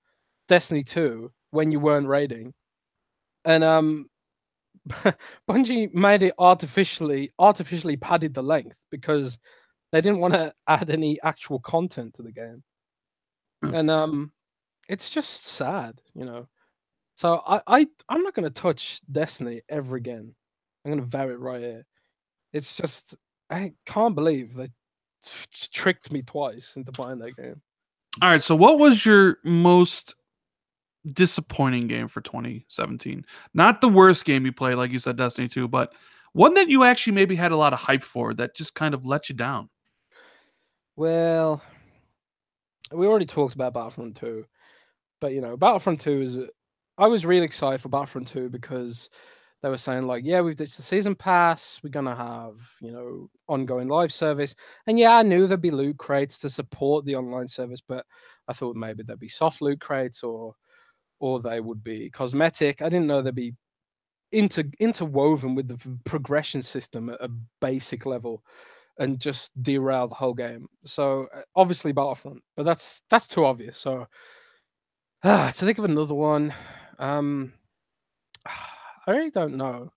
Destiny 2 when you weren't raiding. And Bungie made it artificially padded the length because they didn't want to add any actual content to the game. And it's just sad, you know. So I'm not gonna touch Destiny ever again. I'm gonna vow it right here. It's just I can't believe they tricked me twice into buying that game. All right, so what was your most disappointing game for 2017? Not the worst game you played, like you said, Destiny 2, but one that you actually maybe had a lot of hype for that just kind of let you down. Well, we already talked about Battlefront 2, but you know, Battlefront 2 is. I was really excited for Battlefront 2 because they were saying like, yeah, we've ditched the season pass. We're gonna have, you know, ongoing live service. And yeah, I knew there'd be loot crates to support the online service, but I thought maybe there'd be soft loot crates or they would be cosmetic. I didn't know they'd be interwoven with the progression system at a basic level and just derail the whole game. So obviously Battlefront, but that's too obvious. So to think of another one, I really don't know.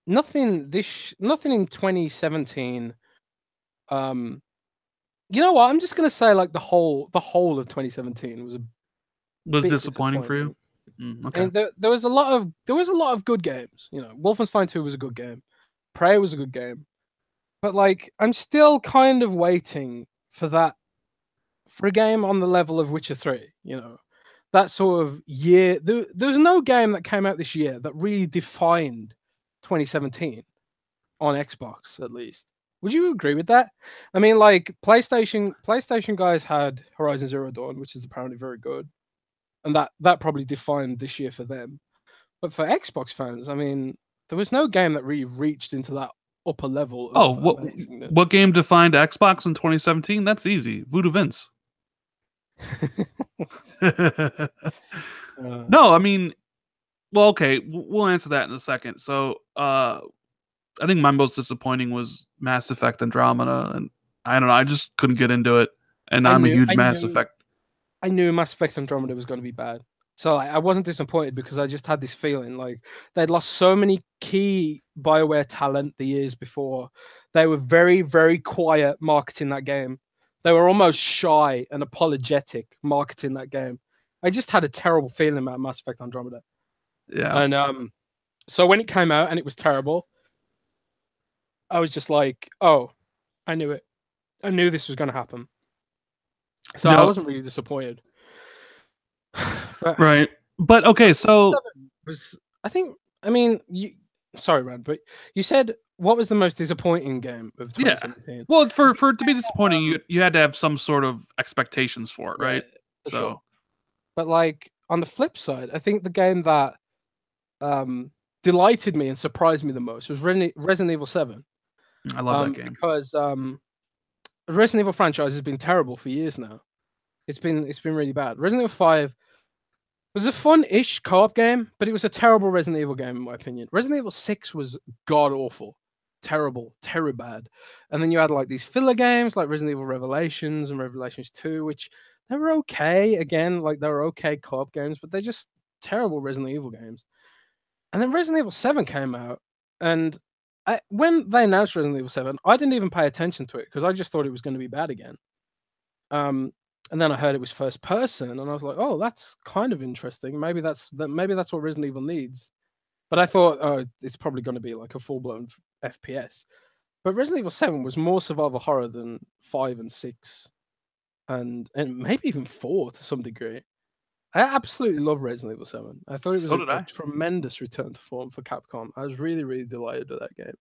Nothing in 2017. You know what? I'm just gonna say like the whole of 2017 was a bit disappointing for you. Okay. And there was a lot of good games. You know, Wolfenstein 2 was a good game. Prey was a good game. But like, I'm still kind of waiting for a game on the level of Witcher 3. You know, that sort of year. There's no game that came out this year that really defined 2017 on Xbox, at least. Would you agree with that? I mean, like PlayStation guys had Horizon Zero Dawn, which is apparently very good, and that probably defined this year for them. But for Xbox fans, I mean, there was no game that really reached into that upper level. What game defined Xbox in 2017? That's easy. Voodoo Vince. No, I mean, well, okay, we'll answer that in a second. So, I think my most disappointing was Mass Effect Andromeda, and I don't know, I just couldn't get into it. And I'm a huge Mass Effect. I knew Mass Effect Andromeda was going to be bad. So I wasn't disappointed because I just had this feeling like they'd lost so many key BioWare talent the years before. They were very, very quiet marketing that game. They were almost shy and apologetic marketing that game. I just had a terrible feeling about Mass Effect Andromeda. Yeah. And so when it came out and it was terrible, I was just like, oh, I knew it. I knew this was going to happen. So I wasn't really disappointed. Right. But okay, so sorry, Rand, but you said what was the most disappointing game of 2017? Yeah. Well, for it to be disappointing, you had to have some sort of expectations for it, right? So, sure. But like on the flip side, I think the game that delighted me and surprised me the most was Resident Evil 7. I love that game because the Resident Evil franchise has been terrible for years now. It's been really bad. Resident Evil 5 was a fun-ish co-op game, but it was a terrible Resident Evil game in my opinion. Resident Evil 6 was god-awful. Terrible, bad. And then you had like these filler games like Resident Evil Revelations and Revelations 2, which they were okay. Again, like they were okay co-op games, but they're just terrible Resident Evil games. And then Resident Evil 7 came out, and when they announced Resident Evil 7, I didn't even pay attention to it because I just thought it was going to be bad again. And then I heard it was first person, and I was like, "Oh, that's kind of interesting. Maybe that's what Resident Evil needs." But I thought, "Oh, it's probably going to be like a full-blown FPS." But Resident Evil 7 was more survival horror than 5 and 6, and maybe even 4 to some degree. I absolutely love Resident Evil 7. I thought it was a tremendous return to form for Capcom. I was really, really delighted with that game.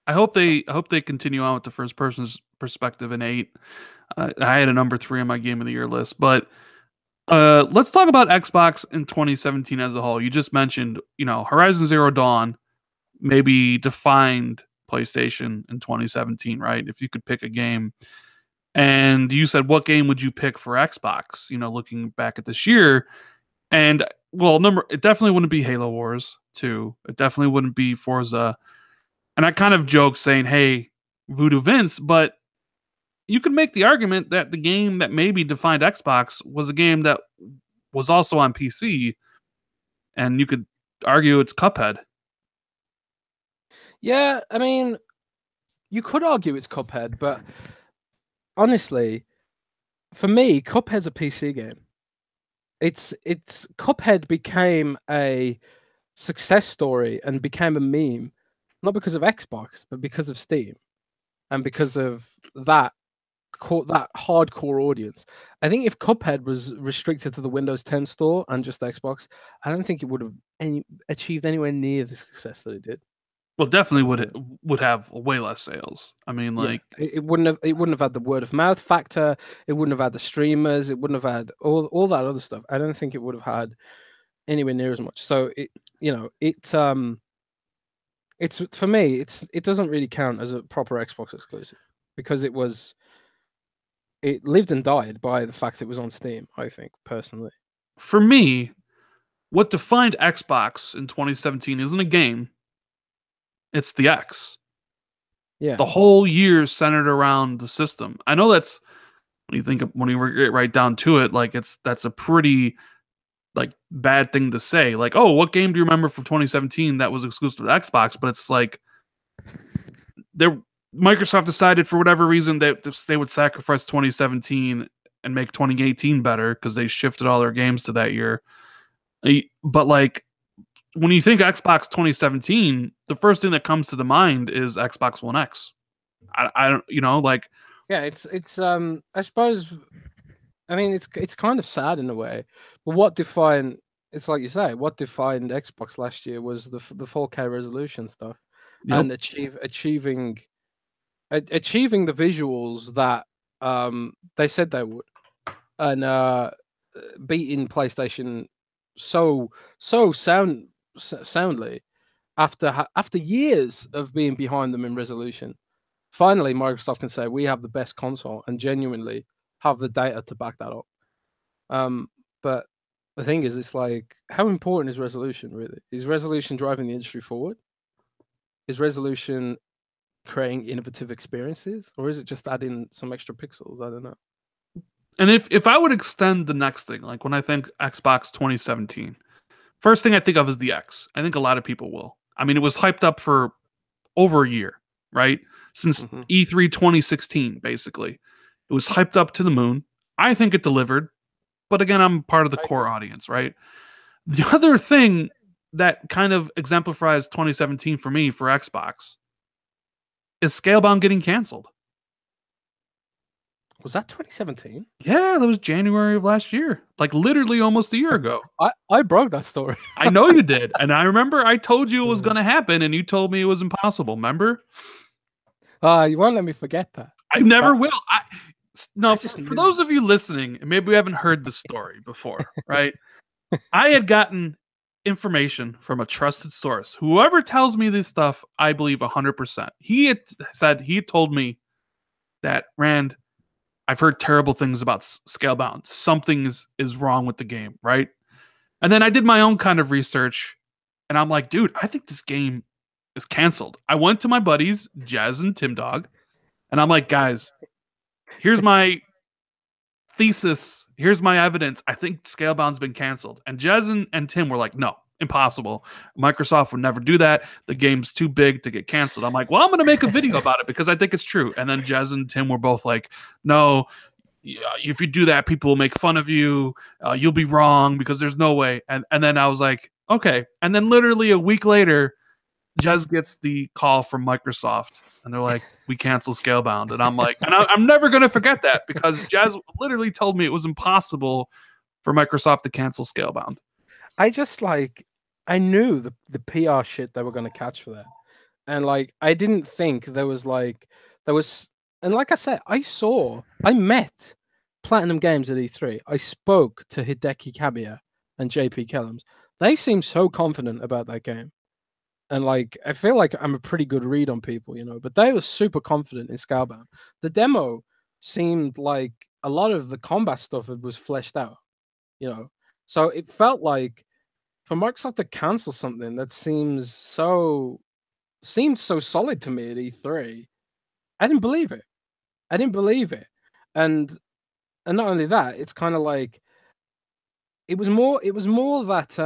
I hope they continue on with the first person's perspective in 8. I had a number 3 on my game of the year list, but let's talk about Xbox in 2017 as a whole. You just mentioned, Horizon Zero Dawn maybe defined PlayStation in 2017, right? If you could pick a game, and you said, what game would you pick for Xbox? You know, looking back at this year, and well, it definitely wouldn't be Halo Wars 2. It definitely wouldn't be Forza. And I kind of joke saying, "Hey, Voodoo Vince," but you could make the argument that the game that maybe defined Xbox was a game that was also on PC, and you could argue it's Cuphead. Yeah, I mean, you could argue it's Cuphead, but honestly, for me, Cuphead's a PC game. It's Cuphead became a success story and became a meme, not because of Xbox, but because of Steam, and because of that hardcore audience. I think if Cuphead was restricted to the Windows 10 store and just Xbox, I don't think it would have achieved anywhere near the success that it did. Well, definitely would have way less sales. I mean, like it wouldn't have had the word of mouth factor. It wouldn't have had the streamers. It wouldn't have had all that other stuff. I don't think it would have had anywhere near as much. So it's for me, it doesn't really count as a proper Xbox exclusive because it lived and died by the fact it was on Steam, I think, personally. For me, what defined Xbox in 2017 isn't a game. It's the X. Yeah. The whole year centered around the system. I know that's when you get right down to it, like that's a pretty like bad thing to say. Like, oh, what game do you remember from 2017 that was exclusive to Xbox? But it's like Microsoft decided for whatever reason that they would sacrifice 2017 and make 2018 better because they shifted all their games to that year. But like when you think Xbox 2017, the first thing that comes to the mind is Xbox One X. I don't, like yeah, it's I suppose, I mean it's kind of sad in a way, but it's like you say, what defined Xbox last year was the 4K resolution stuff. Yep. And achieving the visuals that they said they would, and beating PlayStation so soundly after years of being behind them in resolution. Finally, Microsoft can say we have the best console and genuinely have the data to back that up. But the thing is, it's like, how important is resolution really? Is resolution driving the industry forward? Is resolution creating innovative experiences, or is it just adding some extra pixels? I don't know. And if I would extend the next thing, like when I think Xbox 2017, first thing I think of is the X. I think a lot of people will. I mean, it was hyped up for over a year, right? Since E3 2016, basically. It was hyped up to the moon. I think it delivered. But again, I'm part of the core audience, right? The other thing that kind of exemplifies 2017 for me for Xbox is Scalebound getting canceled. Was that 2017? Yeah, that was January of last year. Like literally almost a year ago. I broke that story. I know you did. And I remember I told you it was going to happen and you told me it was impossible. Remember? You won't let me forget that. I never will. For those of you listening, and maybe we haven't heard the story before, right? I had gotten information from a trusted source. Whoever tells me this stuff, I believe 100%. He told me that, Rand, I've heard terrible things about Scalebound. Something is wrong with the game, right? And then I did my own kind of research, and I'm like, dude, I think this game is canceled. I went to my buddies, Jazz and Tim Dog, and I'm like, guys, here's my thesis. Here's my evidence. I think Scalebound's been canceled. And Jazz and Tim were like, no, impossible. Microsoft would never do that. The game's too big to get canceled. I'm like, well, I'm going to make a video about it because I think it's true. And then Jazz and Tim were both like, no, if you do that, people will make fun of you. You'll be wrong because there's no way. And then I was like, okay. And then literally a week later, Jez gets the call from Microsoft, and they're like, we cancel Scalebound. And I'm like, and I'm never going to forget that because Jez literally told me it was impossible for Microsoft to cancel Scalebound. I knew the PR shit they were going to catch for that. And like, I didn't think there was, and like I said, I met Platinum Games at E3. I spoke to Hideki Kamiya and JP Kellums. They seemed so confident about that game. And like I feel like I'm a pretty good read on people, but they were super confident in Scalebound. The demo seemed like a lot of the combat stuff was fleshed out, you know. So it felt like for Microsoft to cancel something that seemed so solid to me at E3, I didn't believe it. I didn't believe it. And not only that, it's kind of like it was more that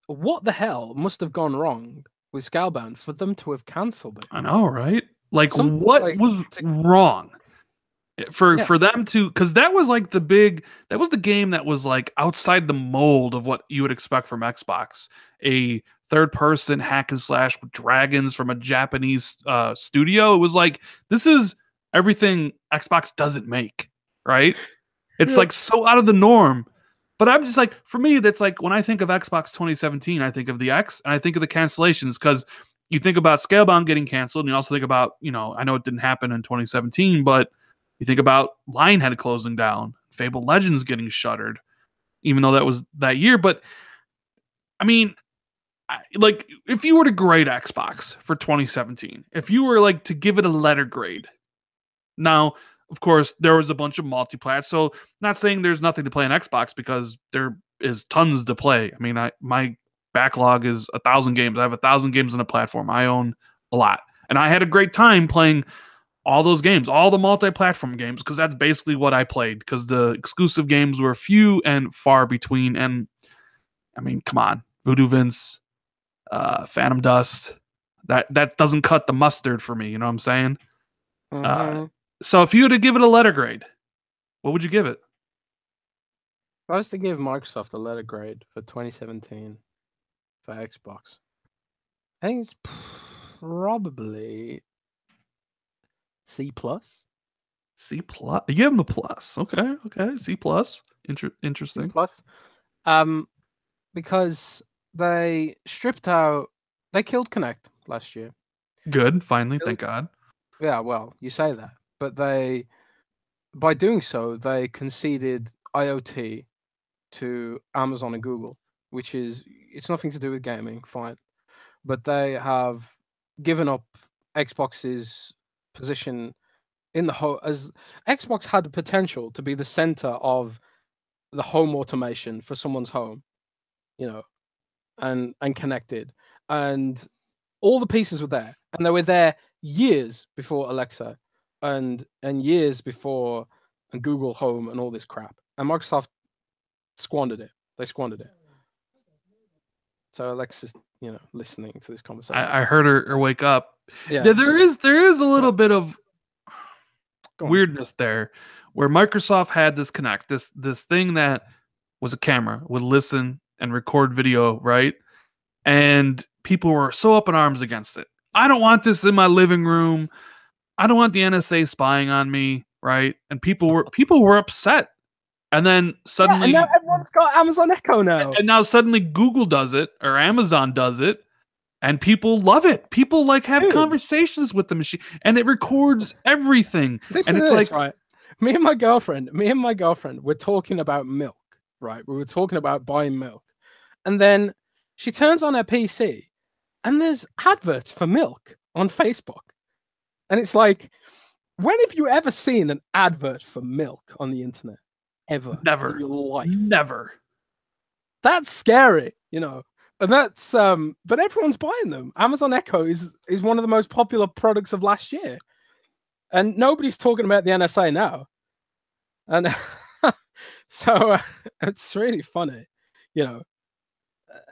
what the hell must have gone wrong with Scalebound for them to have cancelled it? I know, right? Like, Something what was wrong for them to? Because that was like that was the game that was like outside the mold of what you would expect from Xbox. A third-person hack and slash with dragons from a Japanese studio. It was like, this is everything Xbox doesn't make, right? It's like so out of the norm. But I'm just like, for me, that's like when I think of Xbox 2017, I think of the X and I think of the cancellations, because you think about Scalebound getting canceled, and you also think about, I know it didn't happen in 2017, but you think about Lionhead closing down, Fable Legends getting shuttered, even though that was that year. But I mean, like, if you were to grade Xbox for 2017, if you were like to give it a letter grade, now, of course, there was a bunch of multiplayer. So, not saying there's nothing to play on Xbox, because there is tons to play. I mean, my backlog is 1,000 games. I have 1,000 games on the platform. I own a lot, and I had a great time playing all those games, all the multi-platform games, because that's basically what I played. Because the exclusive games were few and far between. And I mean, come on, Voodoo Vince, Phantom Dust. That doesn't cut the mustard for me. You know what I'm saying? Mm-hmm. So if you were to give it a letter grade, what would you give it? If I was to give Microsoft a letter grade for 2017 for Xbox, I think it's probably C plus. C plus. You give them a plus. Okay. C plus. Interesting. C plus. Because they killed Kinect last year. Good. Finally, thank God. Yeah, well, you say that, but by doing so, they conceded IoT to Amazon and Google, which it's nothing to do with gaming, fine, but they have given up Xbox's position in the home, as Xbox had the potential to be the center of the home automation for someone's home, and connected, and all the pieces were there, and they were there years before Alexa, and years before Google Home and all this crap, and Microsoft squandered it. They squandered it. So Alexa's, listening to this conversation. I heard her wake up. Yeah, there is a little bit of weirdness there, where Microsoft had this Kinect, this thing that was a camera, would listen and record video, right? And people were so up in arms against it. I don't want this in my living room. I don't want the NSA spying on me, right? And people were upset. And then suddenly, and now everyone's got Amazon Echo now. And now suddenly Google does it, or Amazon does it, and people love it. People like have conversations with the machine, and it records everything. Listen, and it's like, right? Me and my girlfriend were talking about milk, right? We were talking about buying milk, and then she turns on her PC, and there's adverts for milk on Facebook, and it's like, when have you ever seen an advert for milk on the internet? Ever? Never. In your life? Never. That's scary, and that's but everyone's buying them. Amazon Echo is one of the most popular products of last year, and nobody's talking about the NSA now, and so it's really funny,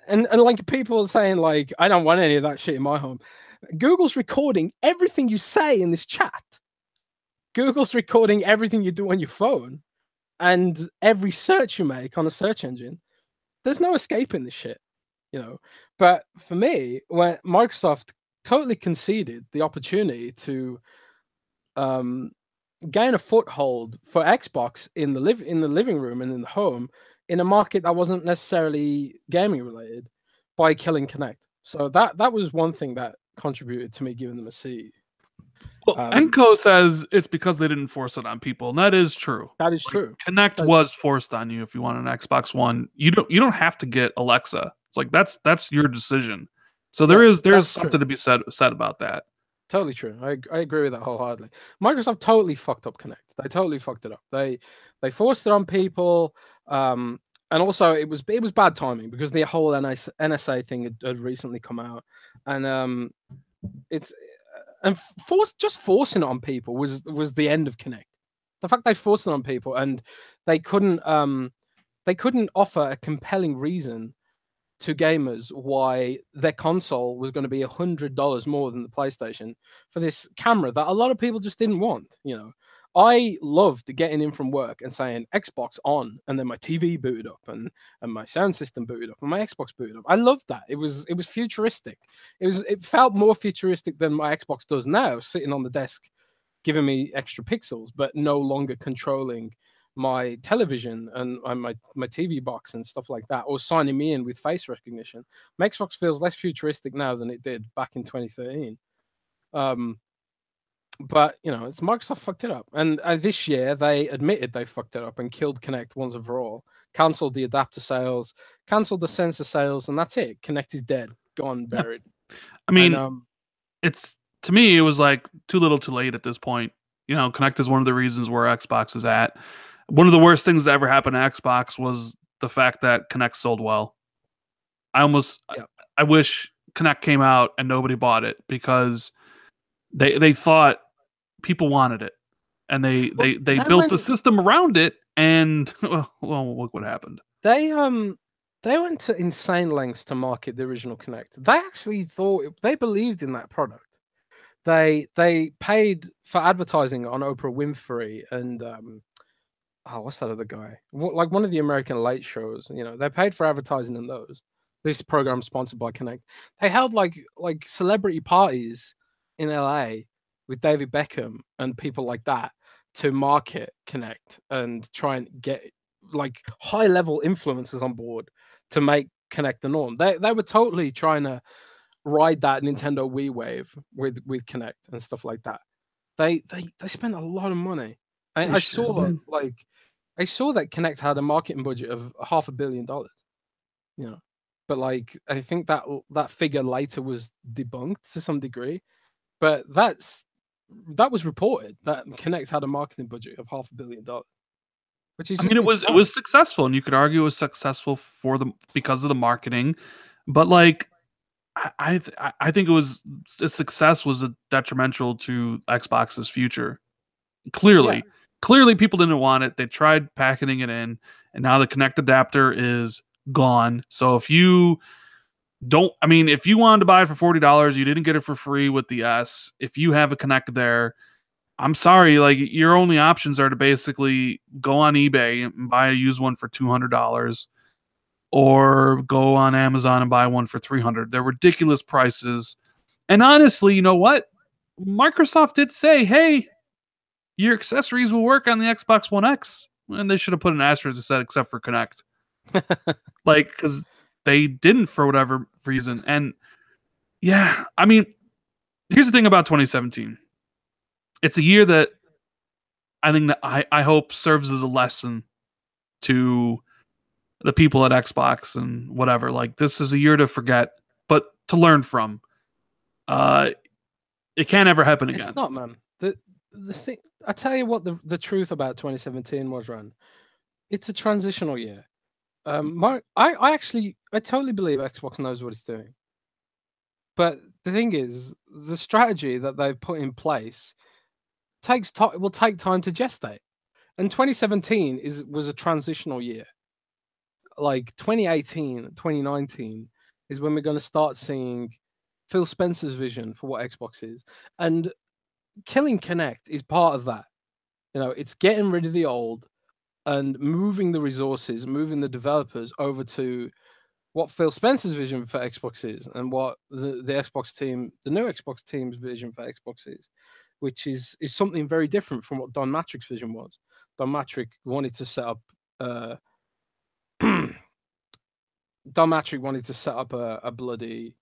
and like people are saying, like, I don't want any of that shit in my home. Google's recording everything you say in this chat. Google's recording everything you do on your phone, and every search you make on a search engine. There's no escaping this shit, But for me, when Microsoft totally conceded the opportunity to gain a foothold for Xbox in the living room and in the home, in a market that wasn't necessarily gaming related, by killing Kinect. So that was one thing that contributed to me giving them a C. Well, Enco says it's because they didn't force it on people, and that is true. That is true. Kinect was forced on you if you want an Xbox One. You don't have to get Alexa. It's like that's your decision. So Yeah, there's that's something true. to be said about that. Totally true. I agree with that wholeheartedly. Microsoft totally fucked up Connect. They totally fucked it up. They forced it on people, and also it was bad timing because the whole NSA thing had recently come out, and it's and forcing it on people was the end of Connect. The fact they forced it on people and they couldn't offer a compelling reason to gamers why their console was going to be $100 more than the PlayStation for this camera that a lot of people just didn't want. I loved getting in from work and saying Xbox on, and then my TV booted up and my sound system booted up and my Xbox booted up. I loved that. It was futuristic. It felt more futuristic than my Xbox does now, sitting on the desk giving me extra pixels, but no longer controlling my television and my TV box and stuff like that, or signing me in with face recognition. My Xbox feels less futuristic now than it did back in 2013. But it's Microsoft fucked it up, and this year they admitted they fucked it up and killed Kinect once and for all. Cancelled the adapter sales, cancelled the sensor sales, and that's it. Kinect is dead, gone, Yeah. buried. I mean, And, it's to me, it was like too little, too late at this point. Connect is one of the reasons where Xbox is at. One of the worst things that ever happened to Xbox was the fact that Connect sold well. yeah. I wish Connect came out and nobody bought it because they thought people wanted it, and they built the system around it, and well, look what happened. They went to insane lengths to market the original Connect. They actually they believed in that product. They paid for advertising on Oprah Winfrey and what's that other guy? Like one of the American late shows. They paid for advertising in those. This program sponsored by Connect. They held like celebrity parties in LA with David Beckham and people like that to market Connect and try and get like high level influencers on board to make Connect the norm. They were totally trying to ride that Nintendo Wii wave with Connect and stuff like that. They spent a lot of money. I saw that Connect had a marketing budget of $500 million. But I think that figure later was debunked to some degree. But that was reported that Connect had a marketing budget of $500 million. Which is it was successful, and you could argue it was successful because of the marketing, but I think its success was detrimental to Xbox's future. Clearly, people didn't want it. They tried packaging it in, and now the Connect adapter is gone. So if you wanted to buy it for $40, you didn't get it for free with the S. If you have a Connect there, I'm sorry, your only options are to basically go on eBay and buy a used one for $200, or go on Amazon and buy one for $300. They're ridiculous prices. And honestly, you know what? Microsoft did say, "Hey, your accessories will work on the Xbox One X," and they should have put an asterisk that said "except for Connect," because they didn't for whatever reason. And yeah, here's the thing about 2017. It's a year that I think that I hope serves as a lesson to the people at Xbox and whatever. This is a year to forget, but to learn from. It can't ever happen again. It's not, man. The thing, I tell you what, the truth about 2017 was, Ran. It's a transitional year. I totally believe Xbox knows what it's doing. But the thing is, the strategy that they've put in place will take time to gestate. And 2017 was a transitional year. 2018, 2019 is when we're going to start seeing Phil Spencer's vision for what Xbox is. And killing Connect is part of that. It's getting rid of the old and moving the resources, moving the developers over to what Phil Spencer's vision for Xbox is, and what the Xbox team, the new Xbox team's vision for Xbox is, which is something very different from what Don Matrick's vision was. Don Matrick wanted to set up Don Matrick wanted to set up a bloody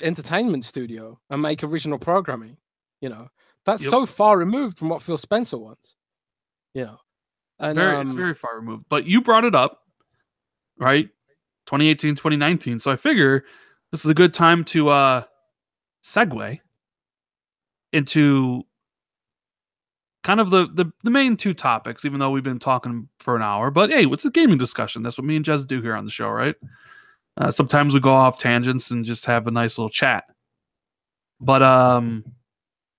entertainment studio and make original programming. That's so far removed from what Phil Spencer wants. And it's very far removed. But you brought it up, right? 2018, 2019. So I figure this is a good time to segue into kind of the main two topics, even though we've been talking for an hour. But hey, it's a gaming discussion. That's what me and Jez do here on the show, right? Sometimes we go off tangents and just have a nice little chat. But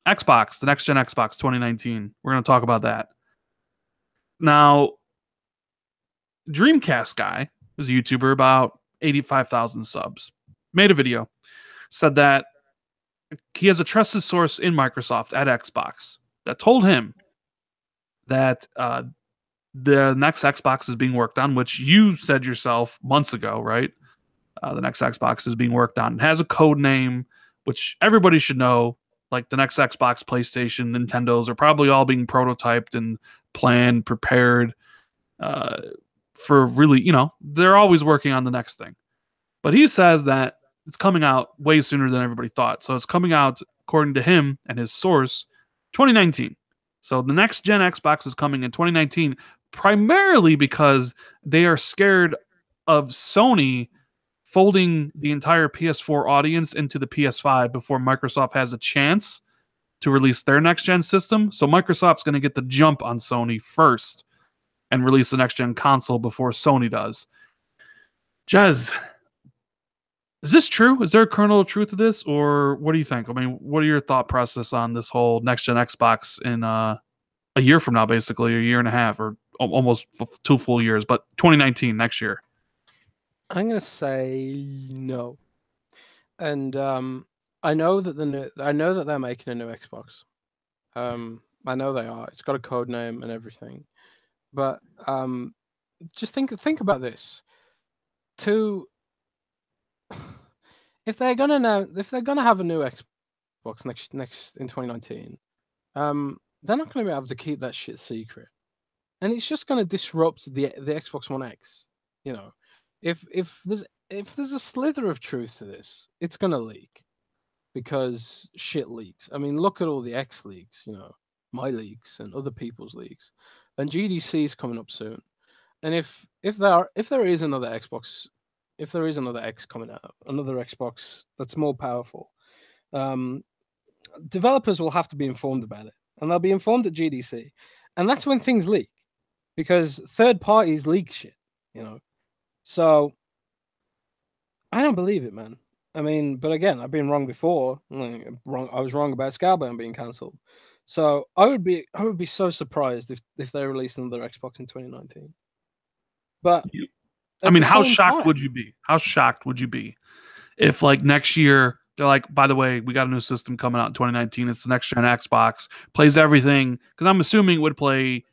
Xbox, the next gen Xbox 2019, we're going to talk about that. Now, Dreamcast guy was a YouTuber, about 85,000 subs, made a video, said that he has a trusted source in Microsoft at Xbox that told him that the next Xbox is being worked on, which you said yourself months ago, right? The next Xbox is being worked on. It has a code name, which everybody should know. Like the next Xbox, PlayStation, Nintendos are probably all being prototyped and planned, prepared for really, they're always working on the next thing. But he says that it's coming out way sooner than everybody thought. So it's coming out, according to him and his source, 2019. So the next gen Xbox is coming in 2019, primarily because they are scared of Sony folding the entire PS4 audience into the PS5 before Microsoft has a chance to release their next gen system. So Microsoft's going to get the jump on Sony first and release the next gen console before Sony does. Jez, is this true? Is there a kernel of truth to this, or what do you think? I mean, what are your thought process on this whole next gen Xbox in a year from now, basically, a year and a half, or almost 2 full years, but 2019, next year? I'm gonna say no, and I know that they're making a new Xbox. I know they are. It's got a code name and everything, but just think about this. If they're gonna have a new Xbox next in 2019, they're not gonna be able to keep that shit secret, and it's just gonna disrupt the Xbox One X. You know, if there's a slither of truth to this, it's gonna leak because shit leaks. I mean, look at all the X leaks. My leaks and other people's leaks, and GDC is coming up soon. And if there is another Xbox, if there is another X coming out, another Xbox that's more powerful, developers will have to be informed about it, and they'll be informed at GDC, and that's when things leak, because third parties leak shit, So I don't believe it, man. I mean, but again, I've been wrong before. I was wrong about Scalebound being cancelled. So I would be so surprised if they released another Xbox in 2019. But I mean, how shocked would you be? How shocked would you be if, like, next year they're like, by the way, we got a new system coming out in 2019. It's the next gen Xbox, plays everything, because I'm assuming it would play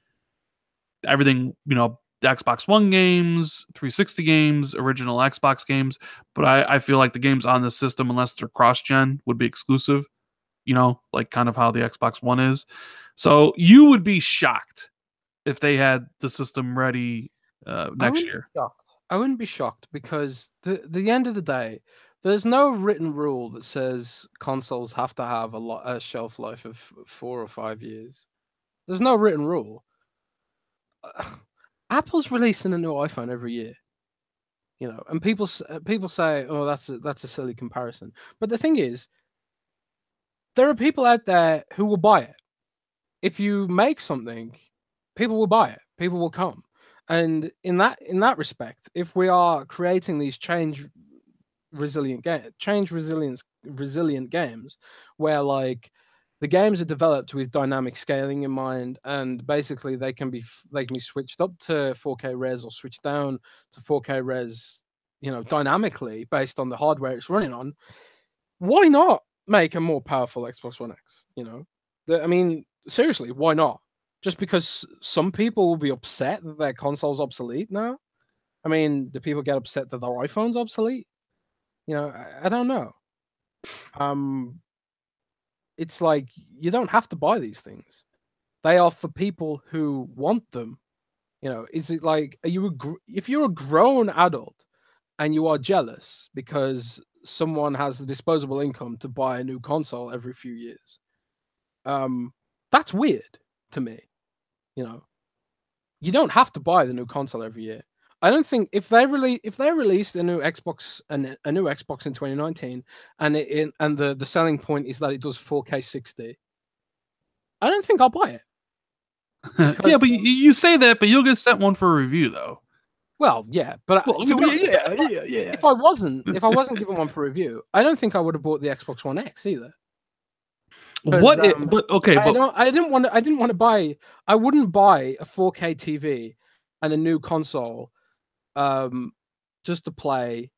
everything, the Xbox One games, 360 games, original Xbox games. But I feel like the games on the system, unless they're cross-gen, would be exclusive, like kind of how the Xbox One is. So you would be shocked if they had the system ready next year. I wouldn't be shocked, because the end of the day, there's no written rule that says consoles have to have a shelf life of 4 or 5 years. There's no written rule. Apple's releasing a new iPhone every year, and people say, "Oh, that's a silly comparison." But the thing is, there are people out there who will buy it. If you make something, people will buy it. People will come. And in that respect, if we are creating these change resilient games, where like the games are developed with dynamic scaling in mind, and basically they can be switched up to 4K res or switched down to 4K res, dynamically based on the hardware it's running on, why not make a more powerful Xbox One X? I mean, seriously, why not? Just because some people will be upset that their console's obsolete now? I mean, do people get upset that their iPhone's obsolete? I don't know. It's like, you don't have to buy these things. They are for people who want them. Is it like, if you're a grown adult and you are jealous because someone has the disposable income to buy a new console every few years, that's weird to me. You don't have to buy the new console every year. I don't think if they released a new Xbox a new Xbox in 2019 and the selling point is that it does 4K 60, I don't think I'll buy it. Yeah, but you say that, but you'll get sent one for a review though. Well, yeah, but Well, yeah. if I wasn't given one for review, I don't think I would have bought the Xbox One X either. But okay, I didn't want to buy. I wouldn't buy a 4K TV and a new console, just to play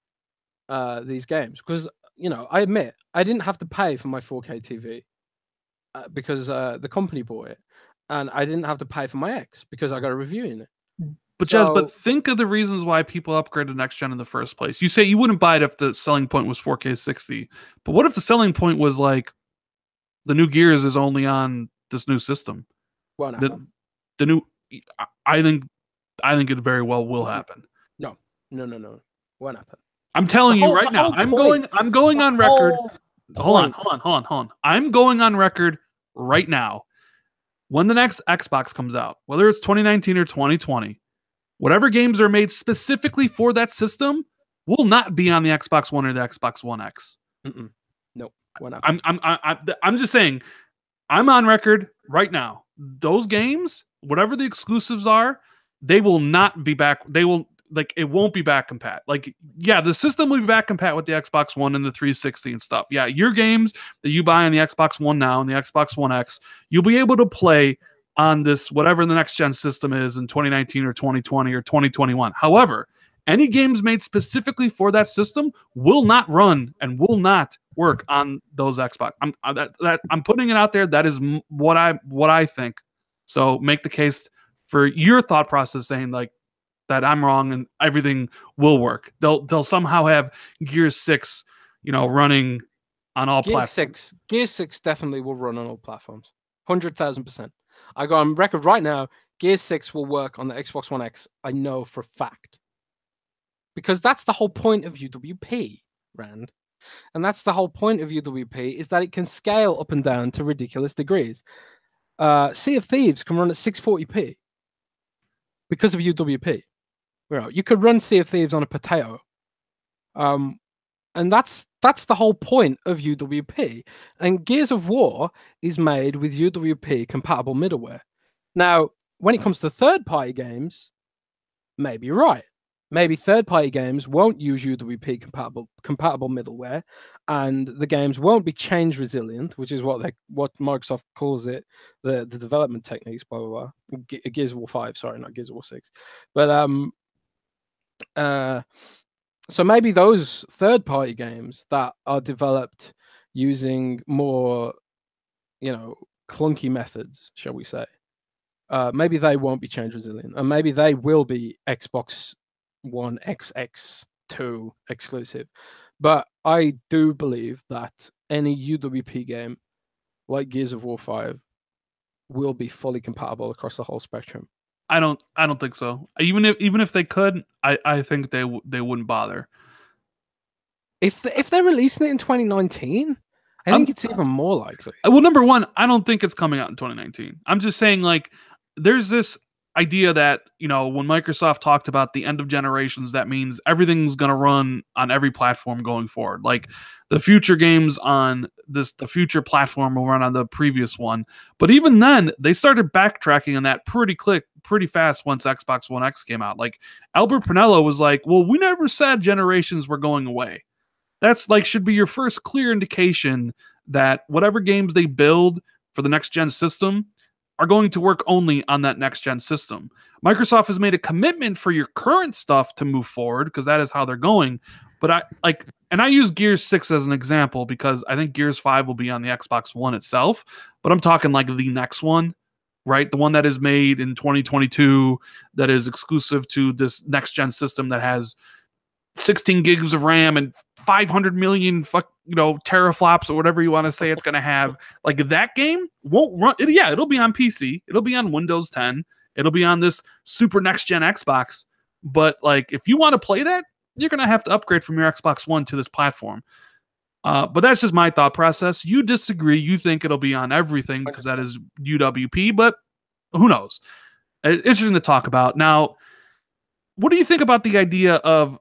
these games, because I admit I didn't have to pay for my 4K TV because the company bought it, and I didn't have to pay for my X because I got a review in it. But Jez, but think of the reasons why people upgraded next gen in the first place. You say you wouldn't buy it if the selling point was 4K 60, but what if the selling point was like the new Gears is only on this new system? Well, the new, I think it very well will happen. No, won't happen. I'm telling you right now. I'm going on record. Hold on. I'm going on record right now. When the next Xbox comes out, whether it's 2019 or 2020, whatever games are made specifically for that system will not be on the Xbox One or the Xbox One X. No, why not? I'm just saying, I'm on record right now. Those games, whatever the exclusives are, they will not be back. They will, like, it won't be back compat. Like, yeah, the system will be back compat with the Xbox One and the 360 and stuff. Yeah, your games that you buy on the Xbox One now and the Xbox One X, you'll be able to play on this, whatever the next gen system is in 2019 or 2020 or 2021. However, any games made specifically for that system will not run and will not work on those Xbox. I'm putting it out there. That is what I think. So make the case for your thought process, saying like that I'm wrong and everything will work. They'll somehow have Gears 6, running on all platforms. Gears 6 definitely will run on all platforms. 100,000%. I got on record right now. Gears 6 will work on the Xbox One X. I know for a fact. Because that's the whole point of UWP, Rand. And that's the whole point of UWP, is that it can scale up and down to ridiculous degrees. Sea of Thieves can run at 640p because of UWP. You could run Sea of Thieves on a potato. And that's the whole point of UWP. And Gears of War is made with UWP compatible middleware. Now, when it comes to third-party games, maybe you're right. Maybe third-party games won't use UWP compatible middleware, and the games won't be change resilient, which is what Microsoft calls it, the development techniques, blah blah blah. Gears of War 5, sorry, not Gears of War 6. But so maybe those third-party games that are developed using more, clunky methods, shall we say, maybe they won't be change resilient, and maybe they will be Xbox One XX2 exclusive. But I do believe that any UWP game like Gears of War 5 will be fully compatible across the whole spectrum. I don't think so. Even if they could, I think they wouldn't bother. If they're releasing it in 2019, I think it's even more likely. Well, number one, I don't think it's coming out in 2019. I'm just saying, like, there's this idea that, when Microsoft talked about the end of generations, that means everything's going to run on every platform going forward. Like, the future games on the future platform will run on the previous one. But even then, they started backtracking on that pretty fast once Xbox One X came out. Like, Albert Pinello was like, well, we never said generations were going away. That's like, should be your first clear indication that whatever games they build for the next gen system are going to work only on that next gen system. Microsoft has made a commitment for your current stuff to move forward, because that is how they're going. But I use Gears 6 as an example because I think Gears 5 will be on the Xbox One itself, but I'm talking like the next one, right? The one that is made in 2022 that is exclusive to this next gen system that has 16 gigs of RAM and 500 million teraflops or whatever you want to say it's going to have. Like, that game won't run. It'll be on PC. It'll be on Windows 10. It'll be on this super next gen Xbox. But like, if you want to play that, you're going to have to upgrade from your Xbox One to this platform. But that's just my thought process. You disagree. You think it'll be on everything because that is UWP, but who knows? It's interesting to talk about. Now, what do you think about the idea of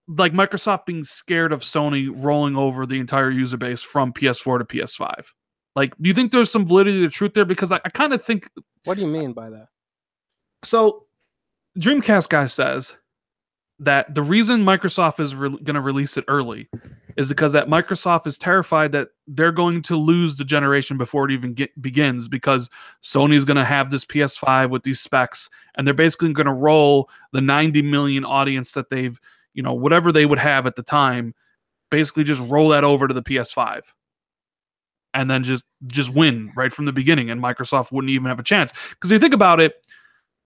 like Microsoft being scared of Sony rolling over the entire user base from PS4 to PS5? Like, do you think there's some validity to truth there? Because I kind of think. What do you mean by that? So, Dreamcast guy says that the reason Microsoft is going to release it early is because that Microsoft is terrified that they're going to lose the generation before it even begins, because Sony is going to have this PS5 with these specs, and they're basically going to roll the 90 million audience that they've, whatever they would have at the time, basically just roll that over to the PS5 and then just win right from the beginning, and Microsoft wouldn't even have a chance. Because if you think about it,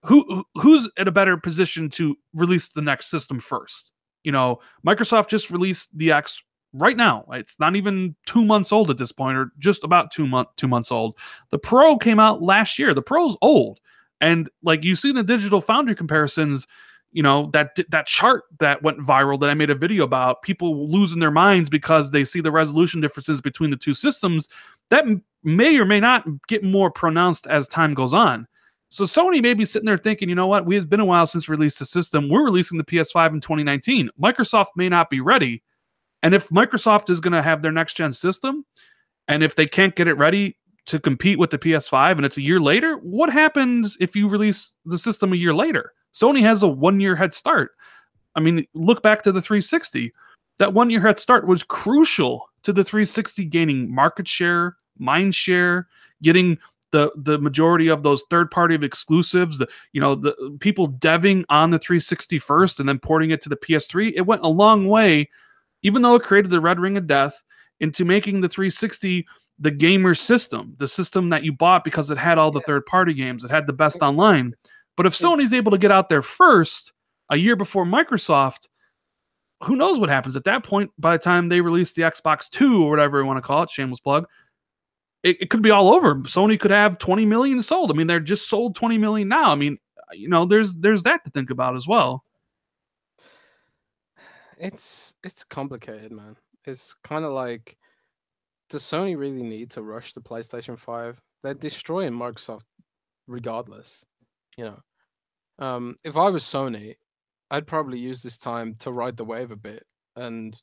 who's in a better position to release the next system first? Microsoft just released the X right now. It's not even 2 months old at this point, or just about 2 months old. The Pro came out last year. The Pro's old, and like you see the Digital Foundry comparisons. That chart that went viral that I made a video about, people losing their minds because they see the resolution differences between the two systems, that may or may not get more pronounced as time goes on. So Sony may be sitting there thinking, you know what, it's been a while since we released the system. We're releasing the PS5 in 2019. Microsoft may not be ready. And if Microsoft is going to have their next-gen system, and if they can't get it ready to compete with the PS5 and it's a year later, what happens if you release the system a year later? Sony has a 1-year head start. I mean, look back to the 360. That 1-year head start was crucial to the 360 gaining market share, mind share, getting the majority of those third-party exclusives, the people deving on the 360 first and then porting it to the PS3. It went a long way, even though it created the red ring of death, into making the 360 the gamer system, the system that you bought because it had all the third-party games. It had the best online. But if Sony's able to get out there first, a year before Microsoft, who knows what happens at that point? By the time they release the Xbox 2 or whatever you want to call it, shameless plug, it could be all over. Sony could have 20 million sold. I mean, they're just sold 20 million now. I mean, there's that to think about as well. It's complicated, man. It's kind of like, does Sony really need to rush the PlayStation 5? They're destroying Microsoft regardless. If I was Sony, I'd probably use this time to ride the wave a bit and,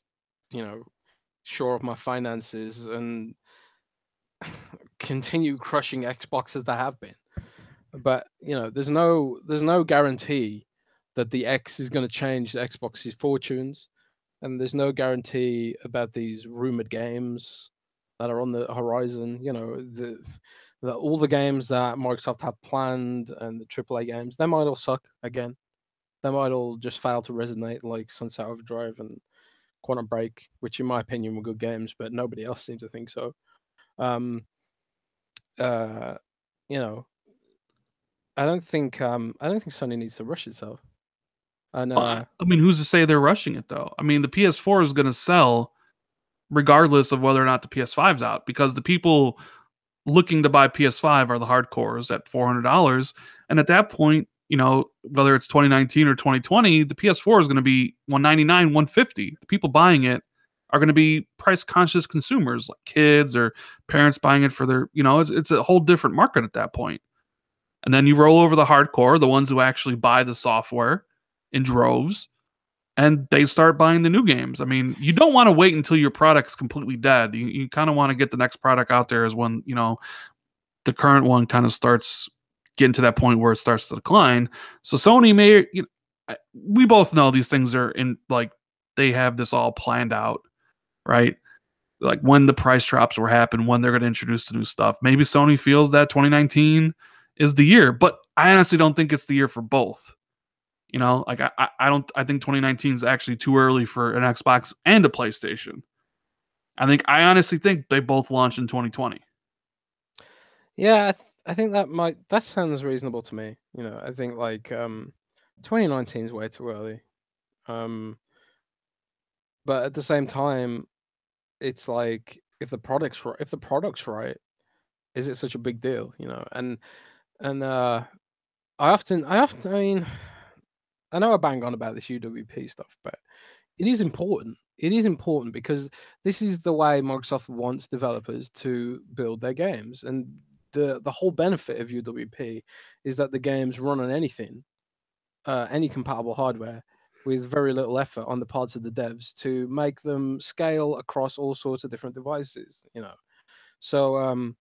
shore up my finances and continue crushing Xbox as they have been. But there's no guarantee that the X is going to change the Xbox's fortunes, and there's no guarantee about these rumored games that are on the horizon. All the games that Microsoft have planned and the AAA games, they might all suck again. They might all just fail to resonate, like Sunset Overdrive and Quantum Break, which in my opinion were good games, but nobody else seems to think so. I don't think Sony needs to rush itself. And I mean, who's to say they're rushing it though? I mean, the PS4 is going to sell regardless of whether or not the PS5's out, because the people looking to buy PS5 are the hardcores at $400, and at that point, whether it's 2019 or 2020, the PS4 is going to be $199, $150. The people buying it are going to be price conscious consumers, like kids or parents buying it for their, it's a whole different market at that point. And then you roll over the hardcore, the ones who actually buy the software in droves, and they start buying the new games. I mean, you don't want to wait until your product's completely dead. You kind of want to get the next product out there as when, the current one kind of starts getting to that point where it starts to decline. So Sony may, we both know these things are in, like, they have this all planned out, right? Like when the price drops will happen, when they're going to introduce the new stuff. Maybe Sony feels that 2019 is the year, but I honestly don't think it's the year for both. I think 2019 is actually too early for an Xbox and a PlayStation. I honestly think they both launch in 2020. Yeah, I think that sounds reasonable to me. I think 2019 is way too early. But at the same time, it's like, if the product's right, is it such a big deal? I mean, I know I bang on about this UWP stuff, but it is important. It is important because this is the way Microsoft wants developers to build their games. And the whole benefit of UWP is that the games run on anything. any compatible hardware with very little effort on the parts of the devs to make them scale across all sorts of different devices. So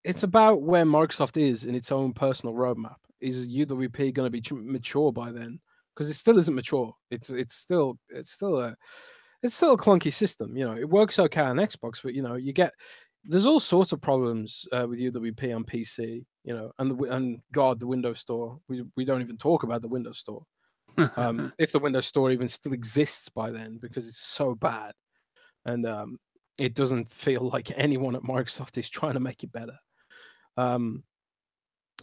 it's about where Microsoft is in its own personal roadmap. Is UWP going to be mature by then? Because it still isn't mature. It's still a clunky system. It works okay on Xbox, but there's all sorts of problems with UWP on PC. And God, the Windows Store. We don't even talk about the Windows Store. If the Windows Store even still exists by then, because it's so bad, and it doesn't feel like anyone at Microsoft is trying to make it better.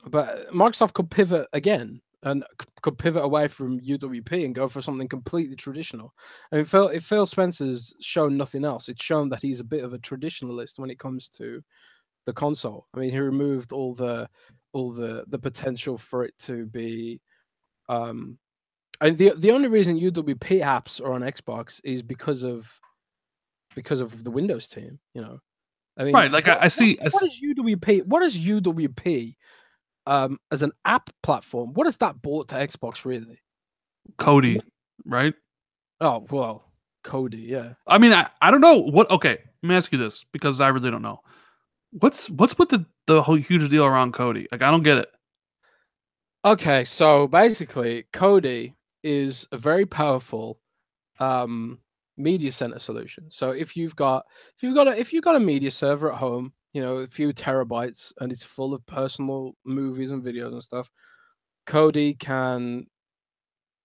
But Microsoft could pivot again and could pivot away from UWP and go for something completely traditional. I mean, if Phil Spencer's shown nothing else, it's shown that he's a bit of a traditionalist when it comes to the console. I mean, he removed all the potential for it to be. And the only reason UWP apps are on Xbox is because of the Windows team. I mean, right? Like I see. What is UWP? What is UWP? As an app platform, what has that brought to Xbox really? GOTY, right? Oh well, GOTY, yeah. I mean, I don't know what. Okay, let me ask you this because I really don't know. What's with the whole huge deal around GOTY? Like, I don't get it. Okay, so basically, GOTY is a very powerful media center solution. So if you've got a media server at home, a few terabytes, and it's full of personal movies and videos and stuff, GOTY can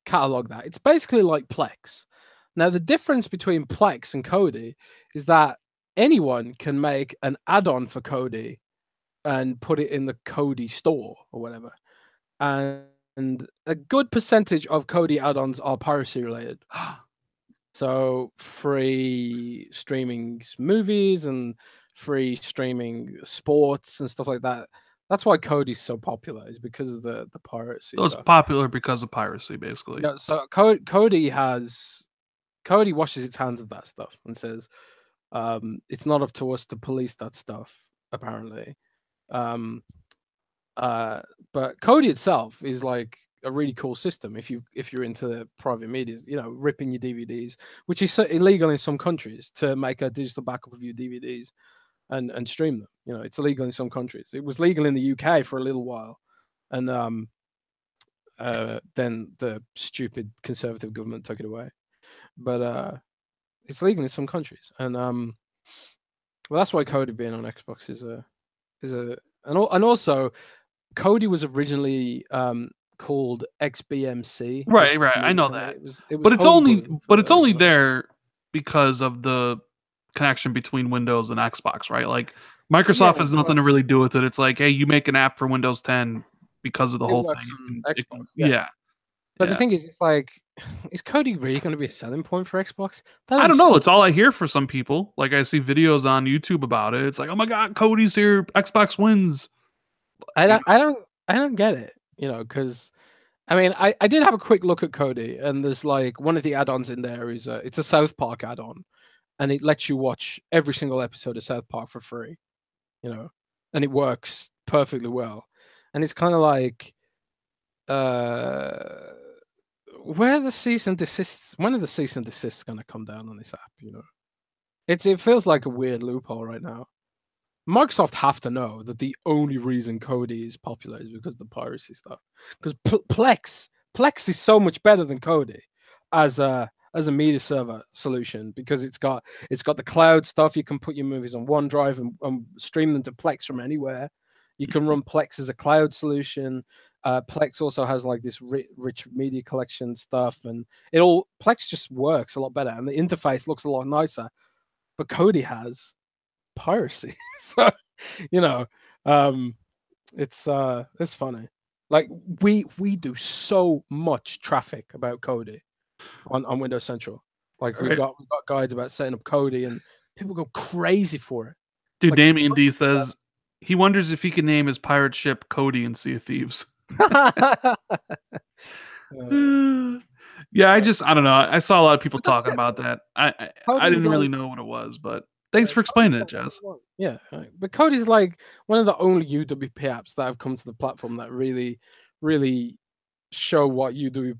catalog that. It's basically like Plex. Now, the difference between Plex and GOTY is that anyone can make an add-on for GOTY and put it in the GOTY store or whatever. And a good percentage of GOTY add-ons are piracy related. So free streaming movies and free streaming sports and stuff like that. That's why GOTY's so popular, is because of the piracy. So it's popular because of piracy, basically. Yeah, so GOTY washes its hands of that stuff and says, it's not up to us to police that stuff, apparently. But GOTY itself is like a really cool system if you're into the private media, ripping your DVDs, which is illegal in some countries, to make a digital backup of your DVDs and stream them. It's illegal in some countries. It was legal in the UK for a little while, and then the stupid conservative government took it away. But it's legal in some countries, and well, that's why GOTY being on Xbox and also GOTY was originally called XBMC. Right. I know that. It was but it's only there because of the connection between Windows and Xbox, right? Like Microsoft has nothing to really do with it. It's like, hey, you make an app for Windows 10 because of the whole thing. Xbox, yeah. But the thing is, it's like, is GOTY really going to be a selling point for Xbox? I don't know. It's all I hear for some people. Like, I see videos on YouTube about it. It's like, oh my god, GOTY's here. Xbox wins. I don't get it. Because I mean, I did have a quick look at GOTY, and there's like one of the add-ons in there is it's a South Park add-on, and it lets you watch every single episode of South Park for free. And it works perfectly well. And it's kind of like, when are the cease and desists going to come down on this app? It feels like a weird loophole right now. Microsoft have to know that the only reason GOTY is popular is because of the piracy stuff. Because Plex is so much better than GOTY as a media server solution, because it's got the cloud stuff. You can put your movies on OneDrive and stream them to Plex from anywhere. You can run Plex as a cloud solution. Plex also has like this rich media collection stuff, and Plex just works a lot better, and the interface looks a lot nicer. But GOTY has piracy, so it's funny. Like we do so much traffic about GOTY on Windows Central. Like we've got guides about setting up GOTY, and people go crazy for it. Dude, like, Damien D says he wonders if he can name his pirate ship GOTY in Sea of Thieves. Yeah, I don't know. I saw a lot of people talking about that. I didn't really know what it was, but thanks for explaining it, Jazz. Yeah, but GOTY's like one of the only UWP apps that have come to the platform that really really show what UW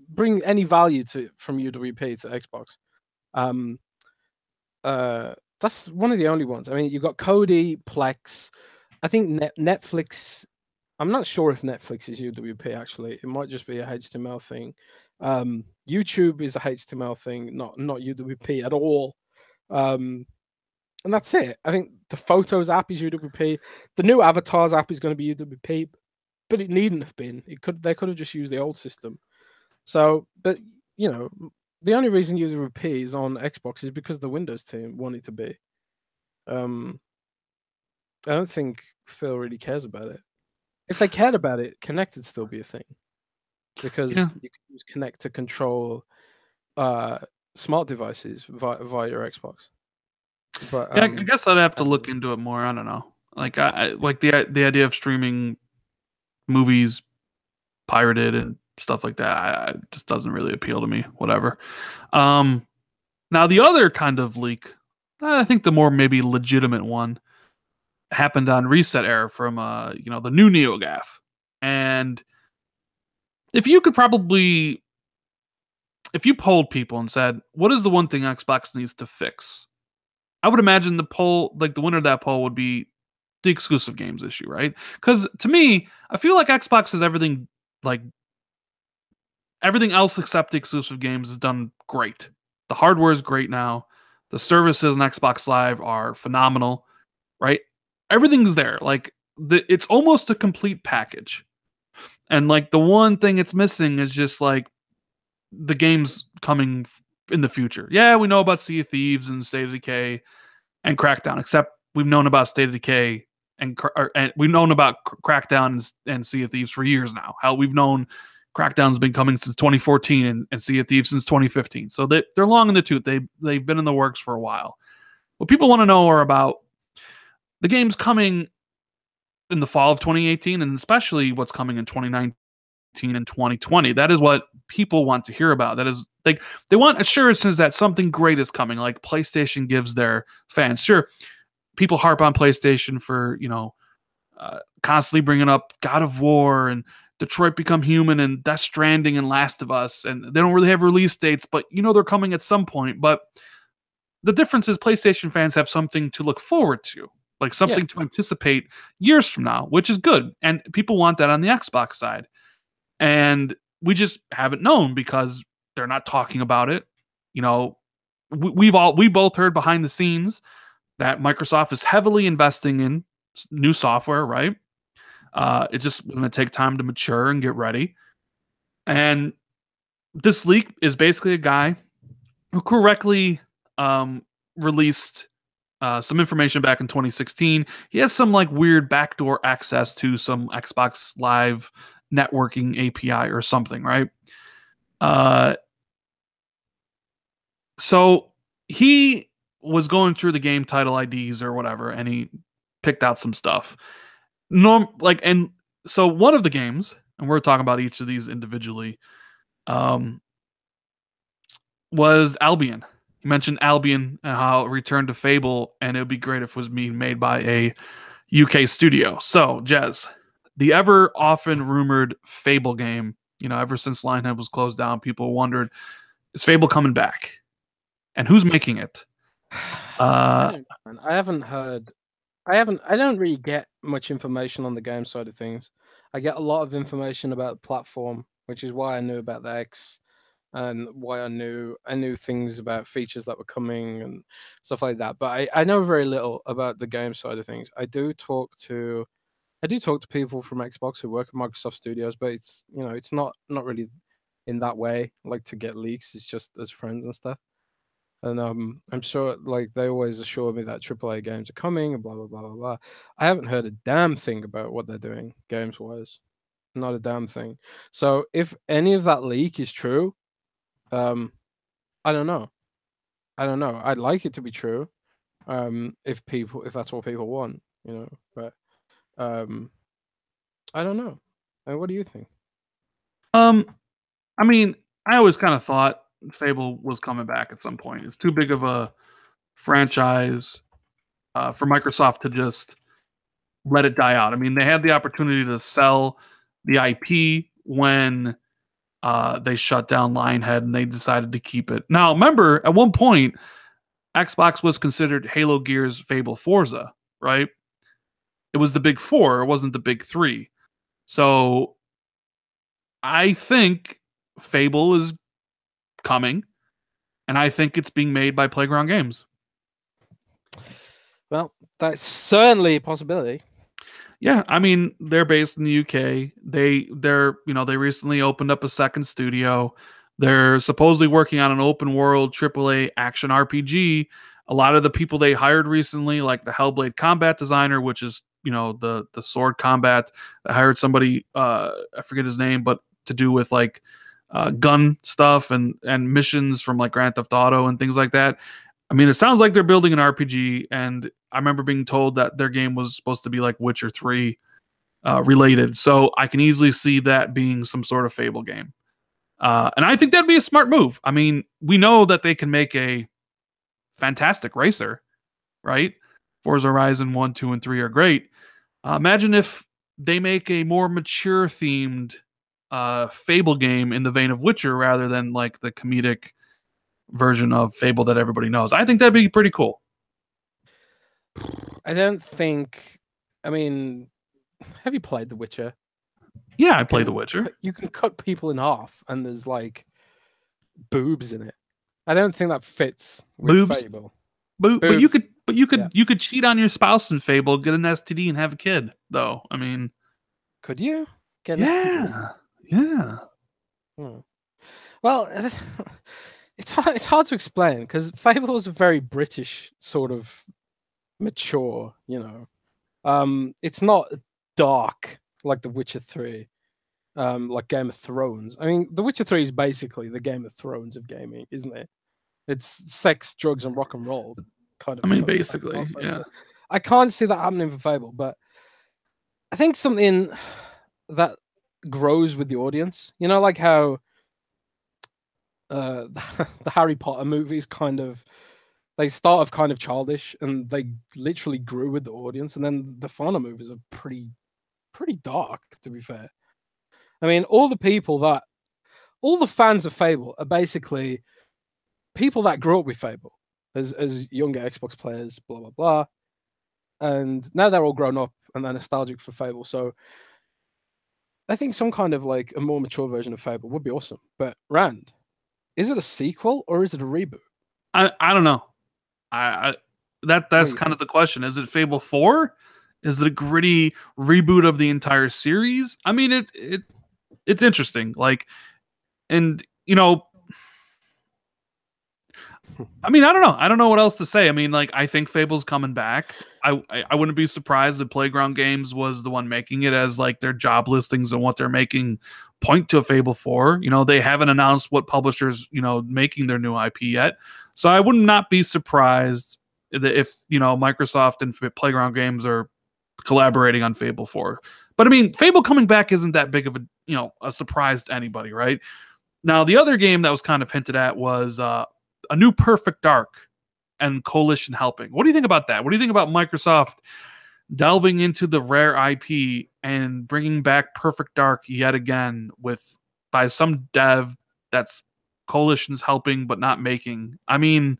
bring any value to from UWP to Xbox. Um, that's one of the only ones. I mean, you've got Cody, Plex. I think Netflix. I'm not sure if Netflix is UWP actually. It might just be a HTML thing. YouTube is a HTML thing, not UWP at all. And that's it. I think the Photos app is UWP. The new Avatars app is going to be UWP, but it needn't have been. They could have just used the old system. So, but you know, the only reason UWP is on Xbox is because the Windows team want it to be. I don't think Phil really cares about it. If they cared about it, Connect would still be a thing, because you can use Connect to control smart devices via your Xbox. But yeah, I guess I'd have to look into it more. I don't know. Like I like the idea of streaming movies pirated and stuff like that. It just doesn't really appeal to me. Whatever. Now the other kind of leak, I think the more maybe legitimate one, happened on Reset Era from the new NeoGAF. And if you polled people and said, what is the one thing Xbox needs to fix? I would imagine the winner of that poll would be the exclusive games issue, right? Because to me, I feel like Xbox has everything else except the exclusive games is done great. The hardware is great now. The services on Xbox Live are phenomenal, right? Everything's there. It's almost a complete package. And the one thing it's missing is just the games coming in the future. Yeah, we know about Sea of Thieves and State of Decay and Crackdown, except we've known about State of Decay and we've known about Crackdown and Sea of Thieves for years now. Hell, we've known Crackdown's been coming since 2014 and Sea of Thieves since 2015. So they're long in the tooth. They've been in the works for a while. What people want to know are about the games coming in the fall of 2018, and especially what's coming in 2019 and 2020. That is what people want to hear about. That is, they want assurances that something great is coming, like PlayStation gives their fans. Sure, people harp on PlayStation for constantly bringing up God of War and Detroit Become Human and Death Stranding and Last of Us, and they don't really have release dates, but they're coming at some point. But the difference is PlayStation fans have something to look forward to, like something to anticipate years from now, which is good. And people want that on the Xbox side. And we just haven't known because they're not talking about it. We both heard behind the scenes that Microsoft is heavily investing in new software, right? It's just going to take time to mature and get ready. And this leak is basically a guy who correctly released some information back in 2016. He has some weird backdoor access to some Xbox Live networking API or something, right? So he was going through the game title IDs or whatever, and he picked out some stuff. And so one of the games, and we're talking about each of these individually, was Albion. You mentioned Albion and how it returned to Fable, and it would be great if it was being made by a UK studio. So, Jez, the ever often rumored Fable game, ever since Lionhead was closed down, people wondered, is Fable coming back? And who's making it? I haven't heard. I don't really get much information on the game side of things. I get a lot of information about the platform, which is why I knew about the X and why I knew things about features that were coming and stuff like that. But I know very little about the game side of things. I do talk to people from Xbox who work at Microsoft Studios, but it's it's not really in that way, like to get leaks. It's just as friends and stuff. And I'm sure they always assure me that AAA games are coming and blah blah blah blah blah. I haven't heard a damn thing about what they're doing games wise. Not a damn thing. So if any of that leak is true, I don't know. I'd like it to be true. If that's what people want, but I don't know. What do you think? I mean, I always kind of thought Fable was coming back at some point. It's too big of a franchise for Microsoft to just let it die out. I mean, they had the opportunity to sell the IP when they shut down Lionhead and they decided to keep it. Now, remember, at one point, Xbox was considered Halo, Gears, Fable, Forza, right? It was the big four, it wasn't the big three. So I think Fable is coming, and I think it's being made by Playground Games. Well, that's certainly a possibility. Yeah, I mean, they're based in the UK. They recently opened up a second studio. They're supposedly working on an open world AAA action RPG. A lot of the people they hired recently, like the Hellblade combat designer, which is, the sword combat. I hired somebody, I forget his name, but to do with like gun stuff and missions from like Grand Theft Auto and things like that. I mean, it sounds like they're building an RPG, and I remember being told that their game was supposed to be like Witcher 3 related. So I can easily see that being some sort of Fable game. And I think that'd be a smart move. I mean, we know that they can make a fantastic racer, right? Forza Horizon 1, 2, and 3 are great. Imagine if they make a more mature themed Fable game in the vein of Witcher rather than like the comedic version of Fable that everybody knows. I think that'd be pretty cool. I don't think. I mean, have you played The Witcher? Yeah, I played The Witcher. You can cut people in half, and there's like boobs in it. I don't think that fits with Boobs? Fable. But you could cheat on your spouse in Fable, get an STD, and have a kid. Though, I mean, could you? Get an yeah, yeah. Well, it's hard to explain because Fable is a very British sort of mature, it's not dark like The Witcher 3, like Game of Thrones. I mean, The Witcher 3 is basically the Game of Thrones of gaming, isn't it? It's sex, drugs, and rock and roll kind of. I mean, basically, yeah. I can't see that happening for Fable, but I think something that grows with the audience, like how the Harry Potter movies they start off kind of childish and they literally grew with the audience, and then the final movies are pretty dark, to be fair. I mean, all the fans of Fable are basically people that grew up with Fable as younger Xbox players, blah blah blah, and now they're all grown up and they're nostalgic for Fable. So I think some kind of like a more mature version of Fable would be awesome. But Rand, is it a sequel or is it a reboot? I don't know. That's kind of the question. Is it Fable 4? Is it a gritty reboot of the entire series? I mean, it's interesting. Like, and I mean, I don't know. I don't know what else to say. I mean, like, I think Fable's coming back. I wouldn't be surprised if Playground Games was the one making it, as like their job listings and what they're making point to a Fable 4. They haven't announced what publishers, making their new IP yet. So I would not be surprised if, Microsoft and Playground Games are collaborating on Fable 4. But I mean, Fable coming back isn't that big of a surprise to anybody, right? Now, the other game that was kind of hinted at was a new Perfect Dark and Coalition helping. What do you think about that? What do you think about Microsoft delving into the Rare IP and bringing back Perfect Dark yet again by some dev that's Coalition's helping but not making? I mean,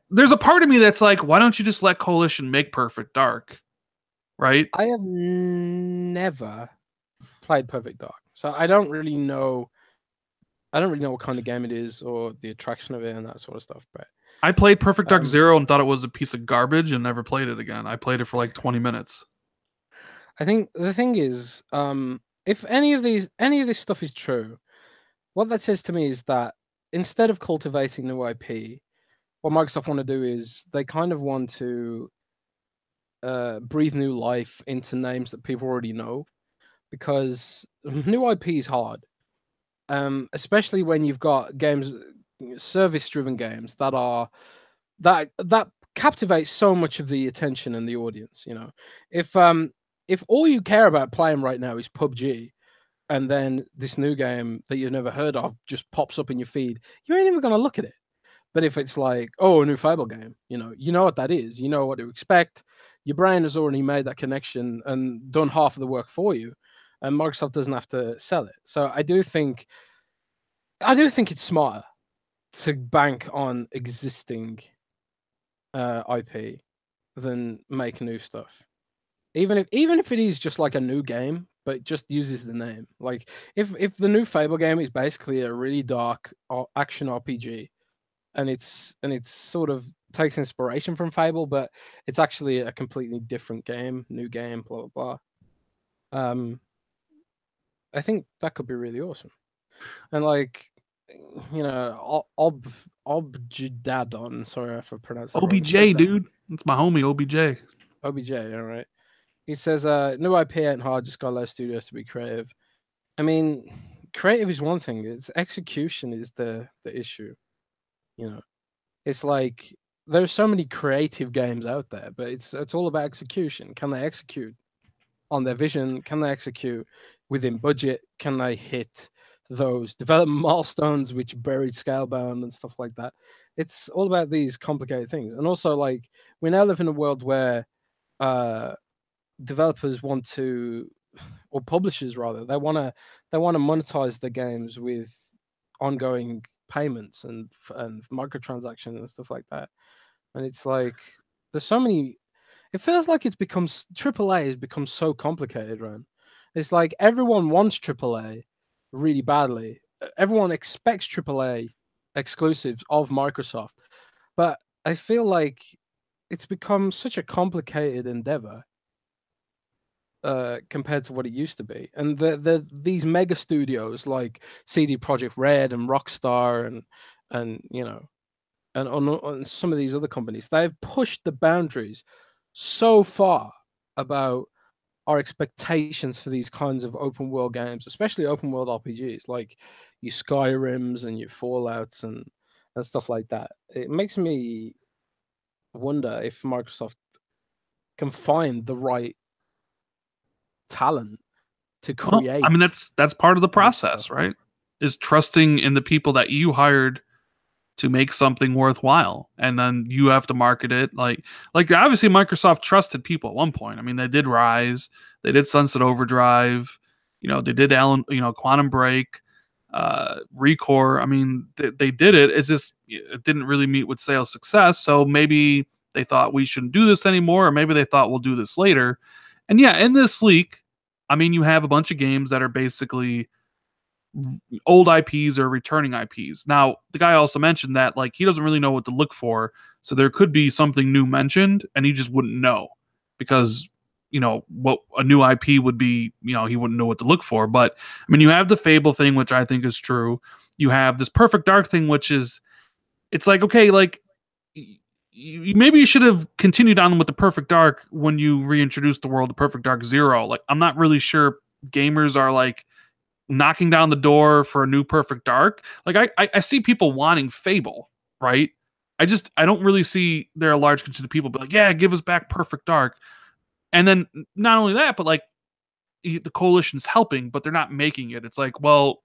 there's a part of me that's like, why don't you just let Coalition make Perfect Dark, right? I have never played Perfect Dark, so I don't really know what kind of game it is or the attraction of it and that sort of stuff. But I played Perfect Dark Zero and thought it was a piece of garbage and never played it again. I played it for like 20 minutes. I think the thing is, if any of this stuff is true, what that says to me is that instead of cultivating new IP, what Microsoft want to do is they kind of want to breathe new life into names that people already know, because new IP is hard, especially when you've got games, service-driven games that captivate so much of the attention and the audience. If all you care about playing right now is PUBG, and then this new game that you've never heard of just pops up in your feed, you ain't even gonna look at it. But if it's like, oh, a new Fable game, you know what that is, you know what to expect. Your brain has already made that connection and done half of the work for you. and Microsoft doesn't have to sell it. So I do think it's smarter to bank on existing IP than make new stuff. Even if it is just like a new game, but it just uses the name. Like if the new Fable game is basically a really dark action RPG, and it's sort of takes inspiration from Fable, but it's actually a completely different game, new game, blah blah blah. I think that could be really awesome. And like, you know, Objdadon, sorry if I pronounced that wrong. OBJ, dude. That's my homie, OBJ. OBJ, all right. He says, new IP ain't hard, just got less studios to be creative. I mean, creative is one thing, it's execution is the issue. You know, it's like there's so many creative games out there, but it's all about execution. Can they execute on their vision? Can they execute within budget? Can they hit those development milestones which buried Scalebound and stuff like that? It's all about these complicated things. And also, like, we now live in a world where developers want to, or publishers rather, they want to monetize their games with ongoing payments and microtransactions and stuff like that. And it's like there's so many. It feels like it's become AAA has become so complicated, right? It's like everyone wants AAA really badly. Everyone expects AAA exclusives of Microsoft, but I feel like it's become such a complicated endeavor compared to what it used to be. And these mega studios like CD Projekt Red and Rockstar and you know and on some of these other companies, they've pushed the boundaries so far about our expectations for these kinds of open world games, especially open world RPGs like your Skyrims and your Fallouts and stuff like that. It makes me wonder if Microsoft can find the right talent to Well, I mean, create that's part of the this process, stuff. right? Is trusting in the people that you hired to make something worthwhile, and then you have to market it. Like obviously Microsoft trusted people at one point. I mean, they did Rise, they did Sunset Overdrive, you know, they did Alan, you know, Quantum Break, Recore. I mean, they did it. It's just it didn't really meet with sales success. So maybe they thought we shouldn't do this anymore, or maybe they thought we'll do this later. And yeah, in this leak, I mean, you have a bunch of games that are basically old IPs or returning IPs. Now, the guy also mentioned that like he doesn't really know what to look for, so there could be something new mentioned and he just wouldn't know because you know what a new IP would be, you know, he wouldn't know what to look for. But I mean, you have the Fable thing, which I think is true. You have this Perfect Dark thing, which is it's like okay, like maybe you should have continued on with the Perfect Dark when you reintroduced the world of Perfect Dark Zero. Like I'm not really sure gamers are like knocking down the door for a new Perfect Dark. Like I see people wanting Fable, right? I don't really see there are large contingent of people be like, yeah, give us back Perfect Dark. And then not only that, but like the coalition's helping, but they're not making it. It's like, well,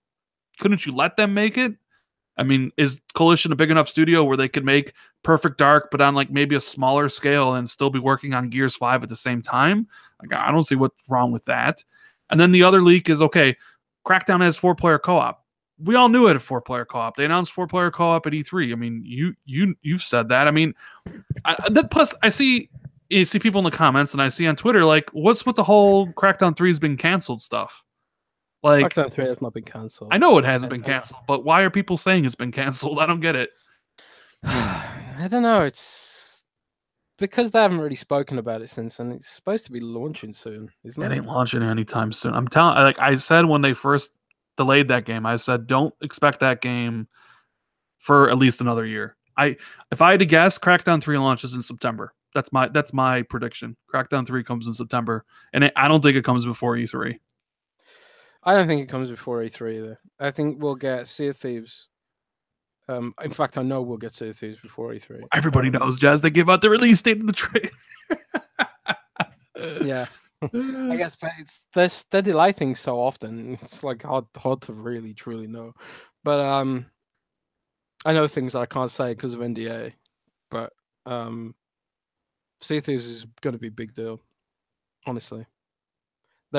couldn't you let them make it? I mean, is Coalition a big enough studio where they could make Perfect Dark, but on like maybe a smaller scale and still be working on Gears 5 at the same time? Like, I don't see what's wrong with that. And then the other leak is okay, Crackdown has 4-player co-op. We all knew it had 4-player co-op. They announced 4-player co-op at E3. I mean, you've said that. I mean, plus I see you see people in the comments and I see on Twitter like, what's with the whole Crackdown 3 has been canceled stuff? Like, Crackdown 3 has not been cancelled. I know it hasn't been canceled, but why are people saying it's been canceled? I don't get it. I don't know. It's because they haven't really spoken about it since, and it's supposed to be launching soon, isn't It it? ain't launching anytime soon. I'm telling, like I said when they first delayed that game, I said don't expect that game for at least another year. If I had to guess, Crackdown 3 launches in September. That's my prediction. Crackdown 3 comes in September, and I don't think it comes before E3. I don't think it comes before E3 either. I think we'll get Sea of Thieves. In fact, I know we'll get Sea of Thieves before E3. Everybody knows, Jazz. They give out the release date of the trade. Yeah, I guess, but it's this they delay things so often. It's like hard to really truly know. But I know things that I can't say because of NDA. But Sea of Thieves is going to be a big deal. Honestly,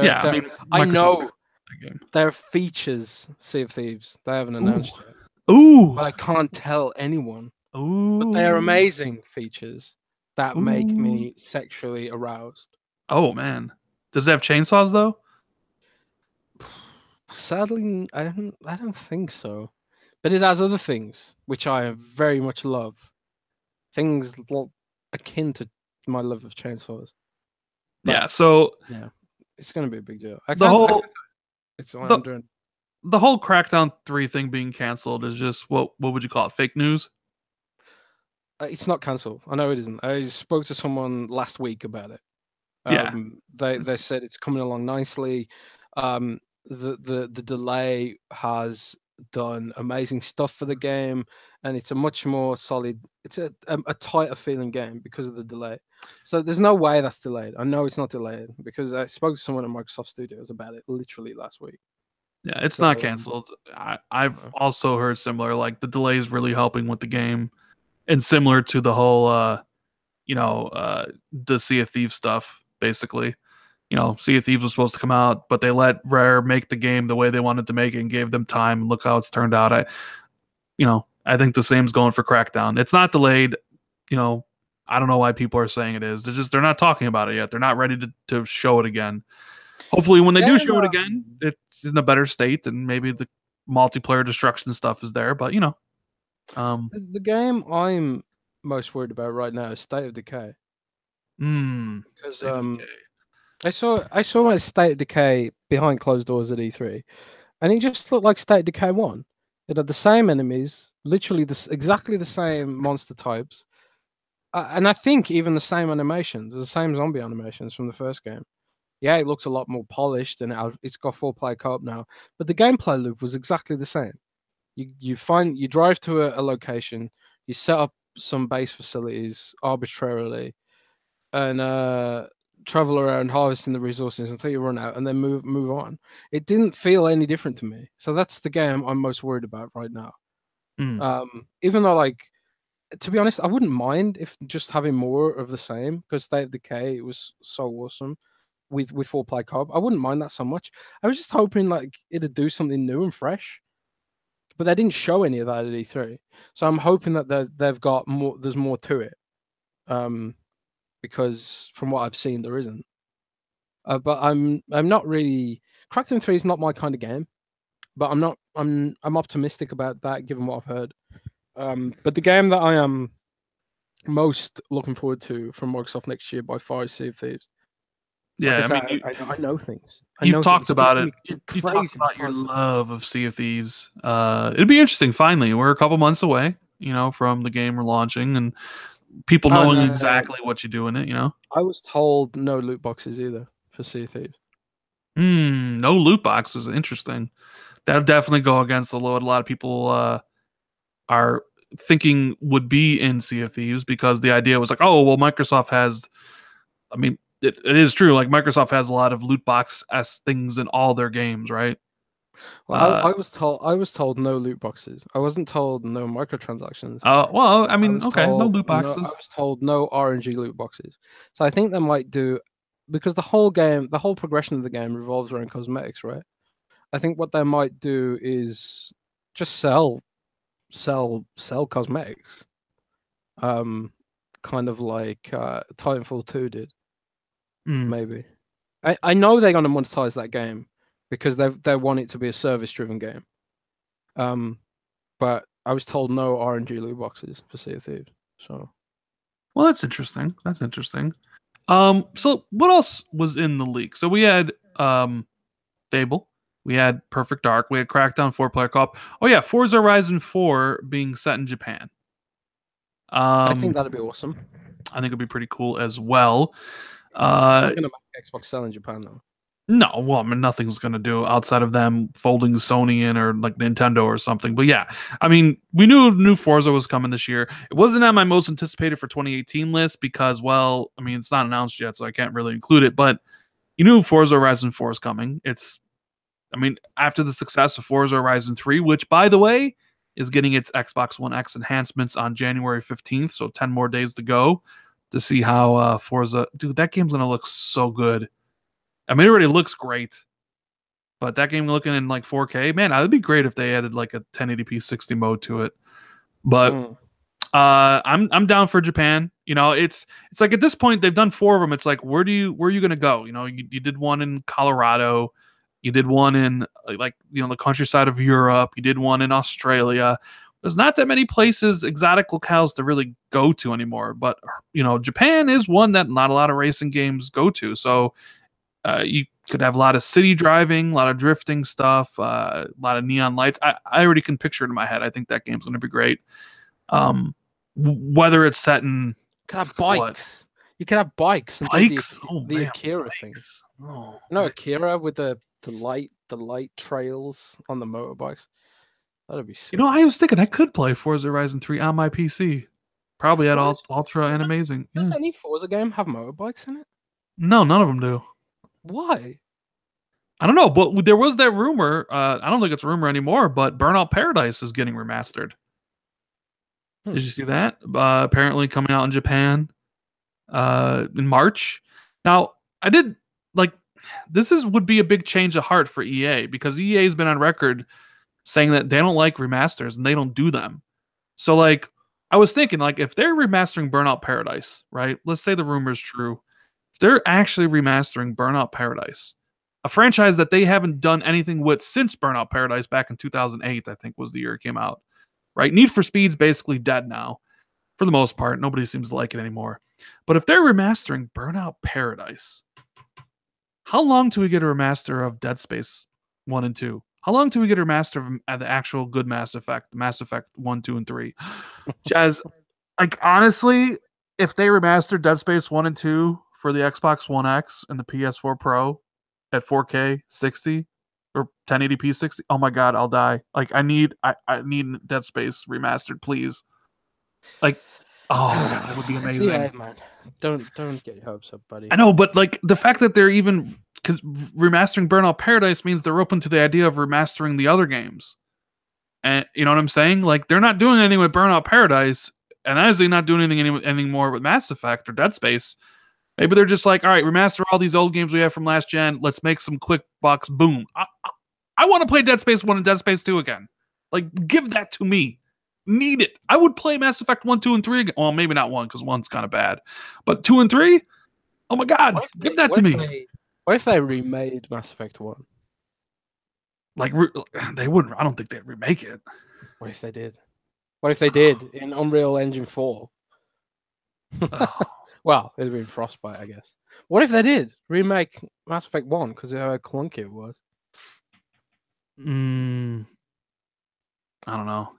Yeah, I mean, I Microsoft know that game. there are features Sea of Thieves they haven't Ooh, announced yet, ooh, but I can't tell anyone. But they are ooh, amazing features that make ooh. me sexually aroused. Oh man, does it have chainsaws though? Sadly, I don't think so. But it has other things which I very much love. Things akin to my love of chainsaws. Yeah. But So yeah, it's gonna be a big deal. the I can't. whole It's the I'm doing. the whole Crackdown 3 thing being canceled is just what would you call it? Fake news? It's not cancelled. I know it isn't. I spoke to someone last week about it. Yeah. They said it's coming along nicely. The delay has done amazing stuff for the game, and it's a much more solid. It's a tighter feeling game because of the delay. So there's no way that's delayed. I know it's not delayed because I spoke to someone at Microsoft Studios about it literally last week. Yeah, it's not So canceled. I've also heard similar, like the delay is really helping with the game, and similar to the whole, the Sea of Thieves stuff. Basically, Sea of Thieves was supposed to come out, but they let Rare make the game the way they wanted to make it and gave them time. And look how it's turned out. I think the same's going for Crackdown. It's not delayed. You know, I don't know why people are saying it is. They're not talking about it yet. They're not ready to show it again. Hopefully, when they do game, show it again, it's in a better state and maybe the multiplayer destruction stuff is there. But um, the game I'm most worried about right now is State of Decay because State of Decay. I saw my State of Decay behind closed doors at E3, and it just looked like State of Decay 1. It had the same enemies, literally exactly the same monster types, and I think even the same animations, the same zombie animations from the first game. Yeah, it looks a lot more polished, and it's got 4-player co-op now, but the gameplay loop was exactly the same. You drive to a location, you set up some base facilities arbitrarily, and travel around harvesting the resources until you run out, and then move on. It didn't feel any different to me. So that's the game I'm most worried about right now. Mm. Even though, like, to be honest, I wouldn't mind if just having more of the same because State of Decay was so awesome with 4-player co-op. I wouldn't mind that so much. I was just hoping like it'd do something new and fresh, but they didn't show any of that at E3. So I'm hoping that they've got more. There's more to it. Because from what I've seen, there isn't. But I'm not really. Crackdown 3 is not my kind of game, but I'm not. I'm optimistic about that given what I've heard. But the game that I am most looking forward to from Microsoft next year by far is Sea of Thieves. Like I Yeah, I said, mean, I know things. I you've know things. talked It's just about gonna it. be You talked crazy about your constantly. love of Sea of Thieves. It'd be interesting. Finally, we're a couple months away, from the game launching and people Oh knowing no, exactly what you do in it. I was told no loot boxes either for Sea of Thieves. No loot boxes. Interesting. That'll definitely go against the load. A lot of people are thinking would be in Sea of Thieves because the idea was like, oh, well, Microsoft has. I mean, it is true. Like Microsoft has a lot of loot box s things in all their games, right? Well, Uh, I was told no loot boxes. I wasn't told no microtransactions. well, I mean, okay, no loot I boxes. was told no RNG loot boxes. So I think they might do because the whole game, the whole progression of the game revolves around cosmetics, right? I think what they might do is just sell cosmetics. Um, kind of like Titanfall 2 did, Mm. maybe. I know they're gonna monetize that game because they want it to be a service driven game. Um, but I was told no RNG loot boxes for Sea of Thieves. So Well, that's interesting. That's interesting. So what else was in the leak? So we had Fable, we had Perfect Dark, we had Crackdown 4-player co-op. Oh yeah, Forza Horizon 4 being set in Japan. I think Um, that'd be awesome. I think it'd be pretty cool as well. It's Uh, not gonna make Xbox sell in Japan though. no, well, I mean, nothing's gonna do outside of them folding Sony in or like Nintendo or something. But yeah, I mean, we knew new Forza was coming this year. It wasn't on my most anticipated for 2018 list because, well, I mean, it's not announced yet, so I can't really include it. But you knew Forza Horizon 4 is coming. I mean, after the success of Forza Horizon 3, which, by the way, is getting its Xbox One X enhancements on January 15th, so 10 more days to go to see how Forza. Dude, that game's going to look so good. I mean, it already looks great, but that game looking in like 4K, man, it would be great if they added like a 1080p 60 mode to it. But I'm down for Japan. You know, it's like at this point they've done 4 of them. It's like where are you gonna go? You know, you did one in Colorado, you did one in like the countryside of Europe, you did one in Australia. There's not that many places, exotic locales to really go to anymore. But Japan is one that not a lot of racing games go to. So you could have a lot of city driving, a lot of drifting stuff, a lot of neon lights. I already can picture it in my head. I think that game's going to be great. Whether it's set in, you could have bikes. You could have bikes. And bikes. The Akira thing. Oh, no, Akira with the light trails on the motorbikes. That'd be sick. I was thinking I could play Forza Horizon 3 on my PC. Probably at ultra and amazing. Does any Forza game have motorbikes in it? No, none of them do. Why? I don't know, but there was that rumor. I don't think it's a rumor anymore, but Burnout Paradise is getting remastered. Did you see that? Apparently coming out in Japan in March. Now, I did this would be a big change of heart for EA because EA has been on record saying that they don't like remasters and they don't do them. So I was thinking if they're remastering Burnout Paradise, right? Let's say the rumor is true. If they're actually remastering Burnout Paradise, a franchise that they haven't done anything with since Burnout Paradise back in 2008, I think was the year it came out. Right? Need for Speed's basically dead now. For the most part, nobody seems to like it anymore. But if they're remastering Burnout Paradise, how long till we get a remaster of Dead Space 1 and 2? How long till we get a remaster of the actual good Mass Effect 1, 2, and 3? Jazz, honestly, if they remastered Dead Space 1 and 2 for the Xbox One X and the PS4 Pro at 4K 60 or 1080p 60, oh my god, I'll die. I need Dead Space remastered, please. Oh god, that would be amazing. Yeah, man. Don't get your hopes up, buddy. I know, but the fact that they're even remastering Burnout Paradise means they're open to the idea of remastering the other games. And you know what I'm saying? They're not doing anything with Burnout Paradise, and obviously not doing anything more with Mass Effect or Dead Space. Maybe they're just all right, remaster all these old games we have from last gen. Let's make some quick bucks. Boom. I want to play Dead Space 1 and Dead Space 2 again. Give that to me. Need it. I would play Mass Effect 1, 2, and 3 again. Well, maybe not 1 because 1's kind of bad. But 2 and 3? Oh my god. Give that to me. What if they remade Mass Effect 1? They wouldn't. I don't think they'd remake it. What if they did? What if they did in Unreal Engine 4? Well, it'd be Frostbite, I guess. What if they did remake Mass Effect 1 because of how clunky it was? I don't know.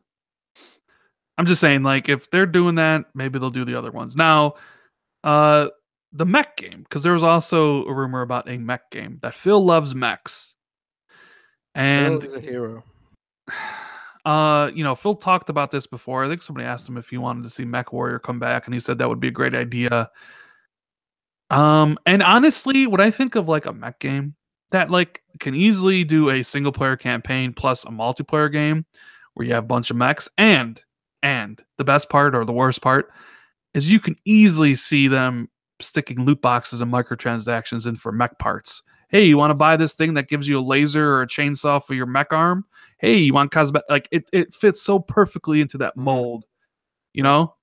I'm just saying, if they're doing that, maybe they'll do the other ones. Now, the mech game, because there was also a rumor about a mech game that Phil loves mechs. And Phil is a hero. Phil talked about this before. I think somebody asked him if he wanted to see Mech Warrior come back, and he said that would be a great idea. And honestly, when I think of a mech game that can easily do a single player campaign plus a multiplayer game where you have a bunch of mechs, and the best part or the worst part is you can easily see them sticking loot boxes and microtransactions in for mech parts. Hey, you want to buy this thing that gives you a laser or a chainsaw for your mech arm? Hey, you want cosmetic? It fits so perfectly into that mold, What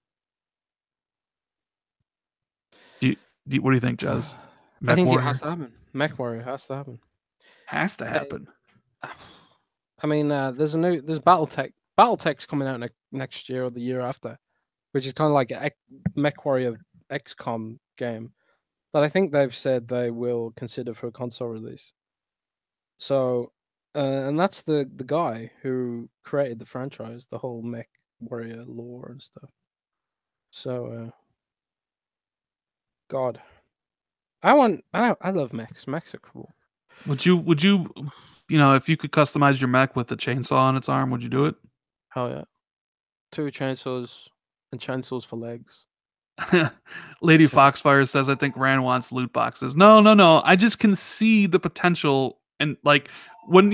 do you think, Jez? I think it has to happen. Mech Warrior has to happen. Has to happen. I mean, there's BattleTech's coming out next year or the year after, which is kind of like a Mech Warrior XCOM game that I think they've said they will consider for a console release. So, and that's the guy who created the franchise, the whole Mech Warrior lore and stuff. So, God, I love mechs. Mechs are cool. Would you, if you could customize your mech with a chainsaw on its arm, would you do it? Hell yeah. 2 chainsaws and chainsaws for legs. Lady Foxfire says, I think Rand wants loot boxes. No. I just can see the potential. And when,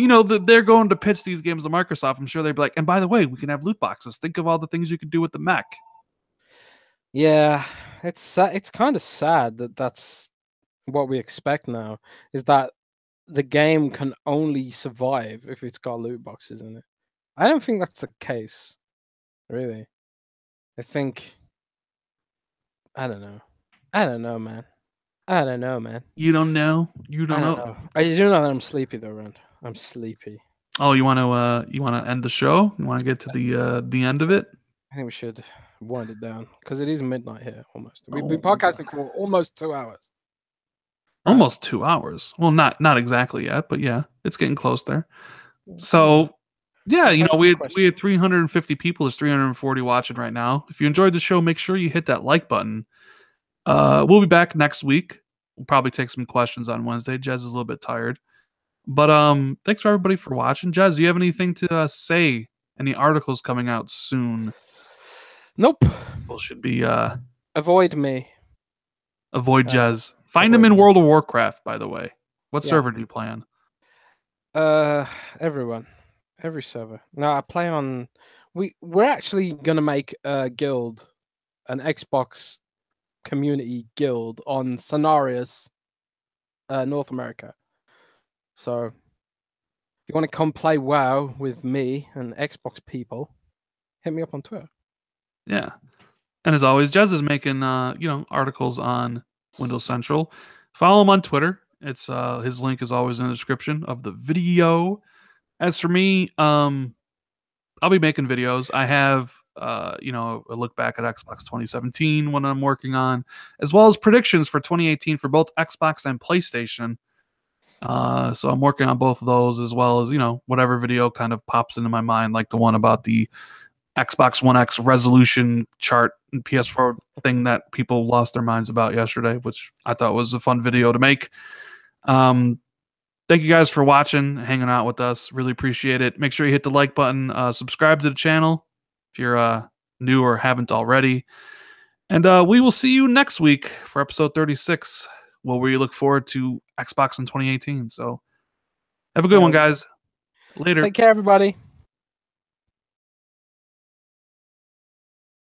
they're going to pitch these games to Microsoft, I'm sure they'd be like, and by the way, we can have loot boxes. Think of all the things you could do with the mech. Yeah, it's kind of sad that's what we expect now is that the game can only survive if it's got loot boxes in it. I don't think that's the case, really. I think I don't know. I don't know, man. I don't know, man. You don't know. You I don't don't know. know. I do know that I'm sleepy though, Rand. I'm sleepy. Oh, you want to end the show? You want to get to the end of it? I think we should wind it down because it is midnight here almost. We've Oh, been podcasting for almost 2 hours. almost 2 hours. Well, not exactly yet, but yeah, it's getting close there. Yeah. So yeah, Let's have some we questions. had 350 people. There's 340 watching right now. If you enjoyed the show, make sure you hit that like button. We'll be back next week. We'll probably take some questions on Wednesday. Jez is a little bit tired, but thanks for everybody for watching. Jez, do you have anything to say? Any articles coming out soon? Nope. People should be Avoid me. avoid Jez. Find him in World of Warcraft, by the way. What server do you play on? Everyone. Every server. No, I play on we're actually gonna make a guild, an Xbox community guild on Cenarius, North America. So if you want to come play WoW with me and Xbox people, hit me up on Twitter. Yeah. And as always, Jez is making articles on Windows Central. Follow him on Twitter. It's his link is always in the description of the video. As for me, I'll be making videos. I have a look back at Xbox 2017 one I'm working on, as well as predictions for 2018 for both Xbox and PlayStation. So I'm working on both of those, as well as whatever video kind of pops into my mind, like the one about the Xbox One X resolution chart and PS4 thing that people lost their minds about yesterday, which I thought was a fun video to make. Thank you guys for watching, hanging out with us. Really appreciate it. Make sure you hit the like button, subscribe to the channel if you're new or haven't already. And we will see you next week for episode 36, where we look forward to Xbox in 2018. So have a good one, guys. Later. Take care, everybody.